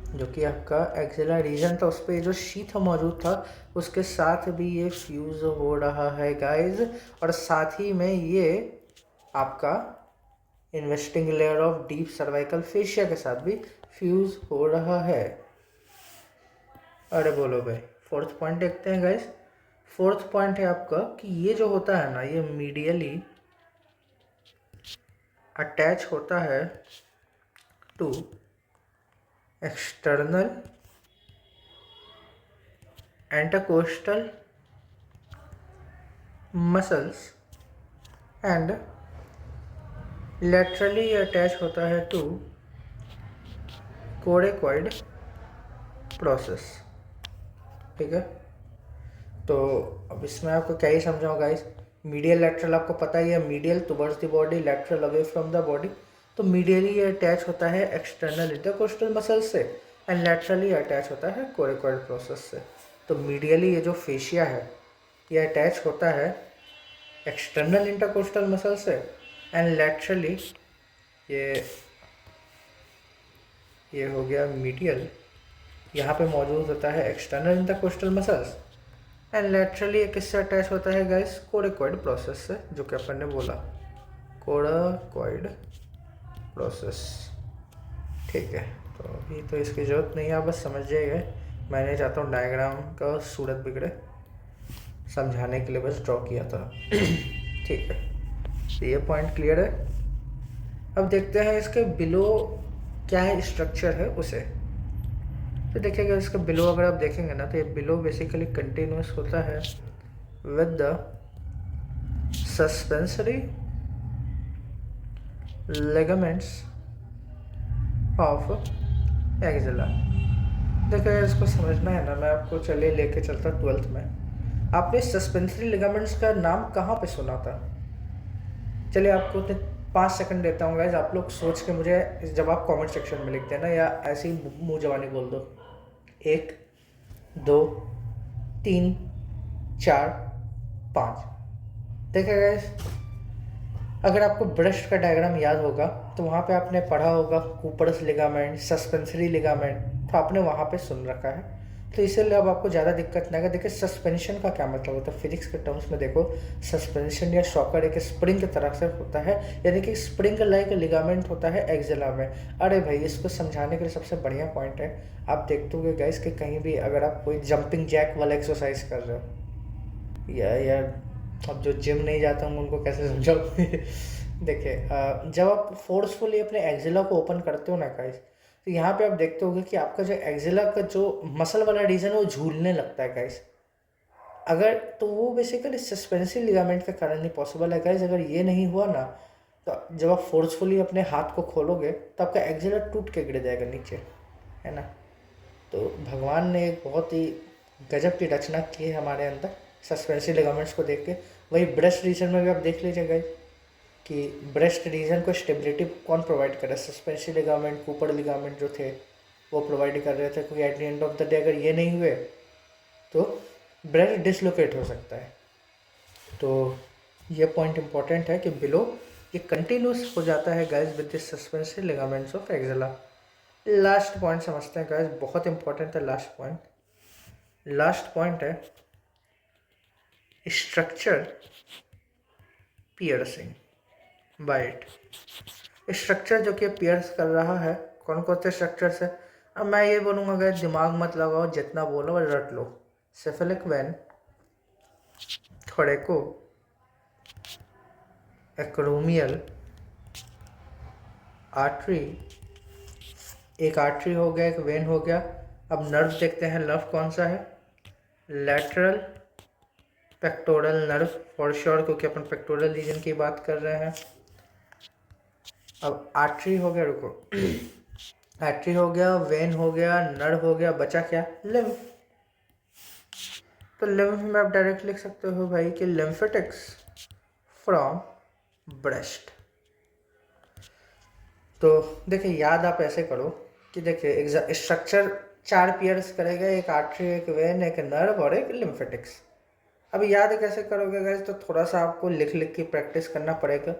जो कि आपका एक्सिलर रीजन था, उस पर जो शीथ मौजूद था उसके साथ भी ये फ्यूज़ हो रहा है गाइस, और साथ ही में ये आपका investing layer of deep cervical fascia के साथ भी फ्यूज़ हो रहा है। अरे बोलो भाई, फोर्थ पॉइंट देखते हैं गाइस। फोर्थ पॉइंट है आपका कि ये जो होता है ना, ये मीडियली अटैच होता है to external intercostal muscles and laterally attach होता है टू कोरेकॉइड प्रोसेस। ठीक है, तो अब इसमें आपको क्या ही समझाऊँ गाइस। मीडियल लेटरल आपको पता ही है, medial towards the body, lateral away from the body. तो मीडियली ये अटैच होता है एक्सटर्नल इंटरकोस्टल मसल से एंड लेटरली अटैच होता है कोरेकॉइड प्रोसेस से। तो मीडियली ये जो फेशिया है ये अटैच होता है एक्सटर्नल इंटरकोस्टल मसल से एंड लेटरली ये हो गया मीडियल, यहाँ पे मौजूद होता है external intercostal muscles and laterally एक इससे अटैच होता है गाइस कोरेकॉइड प्रोसेस से, जो कि अपन ने बोला कोरेकॉइड प्रोसेस। ठीक है, तो अभी तो इसकी ज़रूरत नहीं है, आप बस समझ जाइए। मैं नहीं चाहता हूँ डायग्राम का सूरत बिगड़े, समझाने के लिए बस ड्रॉ किया था। ठीक है, तो ये पॉइंट क्लियर है। अब देखते हैं इसके बिलो क्या है स्ट्रक्चर है उसे। तो देखिएगा इसका बिलो अगर आप देखेंगे ना, तो ये बिलो बेसिकली कंटिन्यूस होता है with the suspensory ligaments of axilla. देखिए इसको समझना है ना, मैं आपको चलिए लेके चलता 12th में। आपने सस्पेंसरी लिगामेंट्स का नाम कहाँ पे सुना था? चलिए आपको 5 सेकंड देता हूँ गाइज, आप लोग सोच के मुझे, जब आप कमेंट सेक्शन में लिखते हैं ना, या ऐसे ही मुँह जवानी बोल दो। 1 2 3 4 5। देखिए गाइज, अगर आपको ब्रेस्ट का डायग्राम याद होगा तो वहाँ पे आपने पढ़ा होगा कूपर्स लिगामेंट, सस्पेंसरी लिगामेंट, तो आपने वहाँ पे सुन रखा है। तो इसीलिए अब आपको ज़्यादा दिक्कत नहीं आएगा। देखिए सस्पेंशन का क्या मतलब होता है फिजिक्स के टर्म्स में। देखो सस्पेंशन या शॉकर एक स्प्रिंग की तरह से होता है, यानी कि स्प्रिंग लाइक लिगामेंट होता है एक्सिला में। अरे भाई, इसको समझाने के लिए सबसे बढ़िया पॉइंट है, आप देखते होगे गाइस कि कहीं भी अगर आप कोई जंपिंग जैक वाला एक्सरसाइज कर रहे हो, यार अब जो जिम नहीं जाता हूँ उनको कैसे समझाऊँ। देखिए जब आप फोर्सफुली अपने एक्सिला को ओपन करते हो ना गाइस, तो यहाँ पे आप देखते होगे कि आपका जो एक्सिला का जो मसल वाला रीजन है वो झूलने लगता है गाइस। अगर तो वो बेसिकली सस्पेंसिव लिगामेंट के कारण नहीं पॉसिबल है गाइस। अगर ये नहीं हुआ ना, तो जब आप फोर्सफुली अपने हाथ को खोलोगे तो आपका एक्सिला टूट के गिर जाएगा नीचे, है ना। तो भगवान ने एक बहुत ही गजब की रचना की है हमारे अंदर सस्पेंसिव लिगामेंट्स को देख के। वही ब्रेस्ट रीजन में भी आप देख लीजिए गाइस कि ब्रेस्ट रीजन को स्टेबिलिटी कौन प्रोवाइड कर रहा है? सस्पेंसिव लिगामेंट, कूपर लिगामेंट जो थे वो प्रोवाइड कर रहे थे, क्योंकि at the end of the day अगर ये नहीं हुए तो ब्रेस्ट डिसलोकेट हो सकता है। तो ये पॉइंट इंपॉर्टेंट है कि बिलो ये कंटिन्यूस हो जाता है guys with the suspensive ligaments of axilla. Last point समझते हैं गाइस, बहुत इंपॉर्टेंट है लास्ट पॉइंट। लास्ट पॉइंट है स्ट्रक्चर पियर्सिंग बाइट। स्ट्रक्चर जो कि पियर्स कर रहा है, कौन कौन से स्ट्रक्चर से? अब मैं ये बोलूँगा गाइस, दिमाग मत लगाओ, जितना बोलो और रट लो। सेफेलिक वेन, थोड़ेको, एक्रोमियल आर्टरी, एक आर्टरी हो गया, एक वेन हो गया। अब नर्व देखते हैं, नर्व कौन सा है? Lateral pectoral nerve for sure, क्योंकि अपन पेक्टोरल रीजन की बात कर रहे हैं। अब आर्टरी हो गया, रुको, आर्टरी हो गया, वेन हो गया, नर्व हो गया, बचा क्या? लिम्फ। तो लिम्फ में आप डायरेक्ट लिख सकते हो भाई कि लिम्फेटिक्स फ्रॉम ब्रेस्ट। तो देखिए याद आप ऐसे करो कि देखिए स्ट्रक्चर 4 पेयर्स करेगा, एक आर्टरी, एक वेन, एक नर्व और एक लिम्फेटिक्स। अब याद कैसे करोगे गाइस? तो थोड़ा सा आपको लिख लिख के प्रैक्टिस करना पड़ेगा।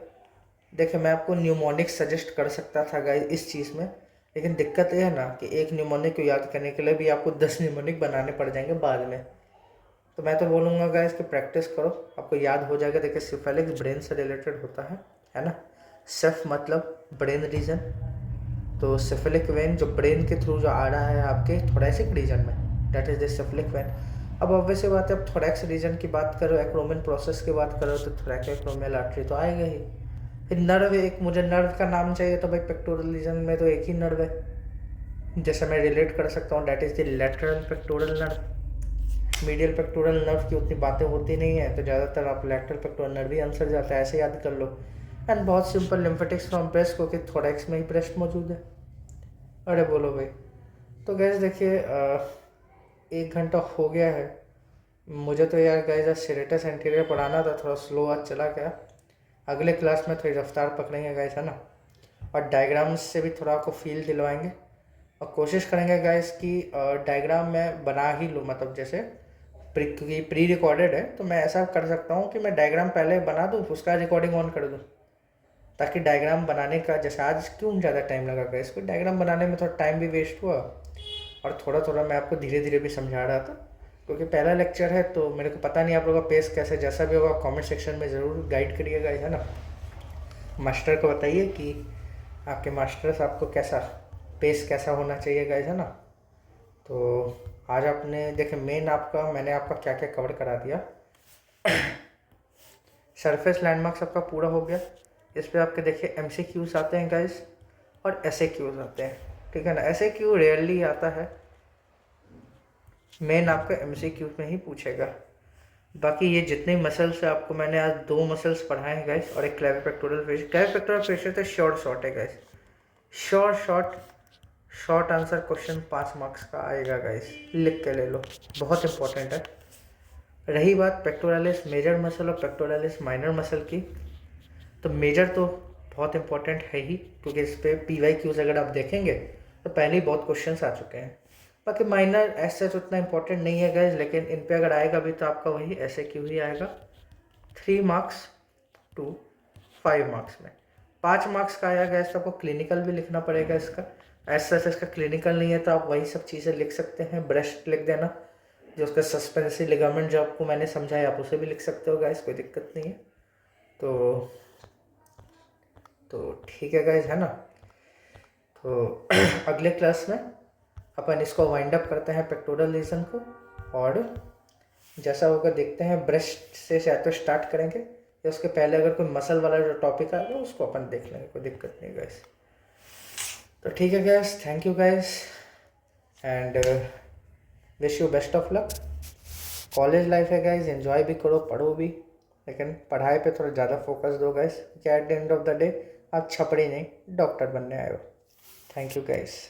देखिए मैं आपको न्यूमोनिक सजेस्ट कर सकता था गाइस इस चीज़ में, लेकिन दिक्कत ये है ना कि एक न्यूमोनिक को याद करने के लिए भी आपको 10 न्यूमोनिक बनाने पड़ जाएंगे बाद में। तो मैं तो बोलूँगा गाइस कि प्रैक्टिस करो, आपको याद हो जाएगा। देखिए सिफेलिक्स ब्रेन से रिलेटेड होता है ना। सेफ मतलब ब्रेन रीजन, तो सिफिलिक वेन जो ब्रेन के थ्रू जो आ रहा है आपके थोरैसिक रीजन में, दैट इज द सिफिलिक वेन। अब ऑब्वियस सी बात है, अब थोरैक्स रीजन की बात करो, एक्रोमियल प्रोसेस की बात करो, तो थोरैको एक्रोमियल आर्टरी तो आएगा ही। फिर नर्व, एक मुझे नर्व का नाम चाहिए, तो भाई पेक्टोरल रीजन में तो एक ही नर्व है जैसे मैं रिलेट कर सकता हूँ, that is the lateral pectoral nerve. Medial pectoral nerve की उतनी बातें होती नहीं है, तो ज़्यादातर आप लैटरल पेक्टोरल नर्व ही आंसर जाता है, ऐसे याद कर लो। एंड बहुत सिंपल, लिम्फेटिक्स फ्रॉम ब्रेस्ट, क्योंकि थोरैक्स में ही ब्रेस्ट मौजूद है। अरे बोलो भाई। तो गैस देखिए 1 घंटा हो गया है। मुझे तो यार गैस आज सेरेटस एंटीरियर पढ़ाना था, थोड़ा स्लो आज चला गया। अगले क्लास में थोड़ी रफ्तार पकड़ेंगे गैस, है ना, और डायग्राम्स से भी थोड़ा आपको फील दिलवाएंगे, और कोशिश करेंगे गैस कि डायग्राम मैं बना ही लूँ, मतलब जैसे क्योंकि प्री रिकॉर्डेड है तो मैं ऐसा कर सकता हूँ कि मैं डायग्राम पहले बना दूँ, उसका रिकॉर्डिंग ऑन कर दूँ, ताकि डायग्राम बनाने का, जैसे आज क्यों ज़्यादा टाइम लगा, इसको डायग्राम बनाने में थोड़ा टाइम भी वेस्ट हुआ और थोड़ा थोड़ा मैं आपको धीरे धीरे भी समझा रहा था, क्योंकि पहला लेक्चर है तो मेरे को पता नहीं आप लोगों का पेस कैसे, जैसा भी होगा कमेंट सेक्शन में ज़रूर गाइड करिएगा, है ना। मास्टर को बताइए कि आपके मास्टर साहब को कैसा पेस कैसा होना चाहिए गाइस, है ना। तो आज आपने देखे मेन आपका मैंने आपका क्या क्या कवर करा दिया। सरफेस लैंडमार्क्स आपका पूरा हो गया। इस पर आपके देखिए MCQs आते हैं गाइस और SAQs आते हैं, ठीक है ना। SAQ रेयरली आता है, मेन आपका MCQ में ही पूछेगा। बाकी ये जितने मसल्स है आपको मैंने आज 2 मसल्स पढ़ाए हैं गाइस और एक क्लेविपेक्टोरल फेशियल। क्लेविपेक्टोरल फेशियल तो शॉर्ट है guys, short answer question 5 marks का आएगा गाइस, लिख के ले लो, बहुत इंपॉर्टेंट है। रही बात पेक्टोरलिस मेजर मसल और पेक्टोरलिस माइनर मसल की, तो मेजर तो बहुत इंपॉर्टेंट है ही, क्योंकि इस पर PYQs अगर आप देखेंगे तो पहले ही बहुत क्वेश्चंस आ चुके हैं। बाकी माइनर ऐसे तो उतना इंपॉर्टेंट नहीं है गाइस, लेकिन इन पे अगर आएगा भी तो आपका वही SAQ ही आएगा। 3 मार्क्स टू 5 मार्क्स में 5 मार्क्स का आया गैस, तो आपको क्लिनिकल भी लिखना पड़ेगा इसका। ऐसा इसका क्लिनिकल नहीं है तो आप वही सब चीज़ें लिख सकते हैं। ब्रेस्ट लिख देना, जो उसका सस्पेंसिव लिगामेंट जो आपको मैंने समझाया आप उसे भी लिख सकते हो गाइस, कोई दिक्कत नहीं है। तो ठीक है गाइस, है ना। तो अगले क्लास में अपन इसको वाइंड अप करते हैं पेक्टोरल रीजन को, और जैसा होगा देखते हैं। ब्रेस्ट से शायद तो स्टार्ट करेंगे या उसके पहले अगर कोई मसल वाला जो टॉपिक आएगा उसको अपन देख लेंगे, कोई दिक्कत नहीं गाइस। तो ठीक है guys, thank you guys and wish you best of luck. College life है गाइस, एंजॉय भी करो, पढ़ो भी, लेकिन पढ़ाई पे थोड़ा ज़्यादा फोकस दो गाइस, क्योंकि at the end of the day आप छपड़ी नहीं डॉक्टर बनने आए हो। Thank you guys.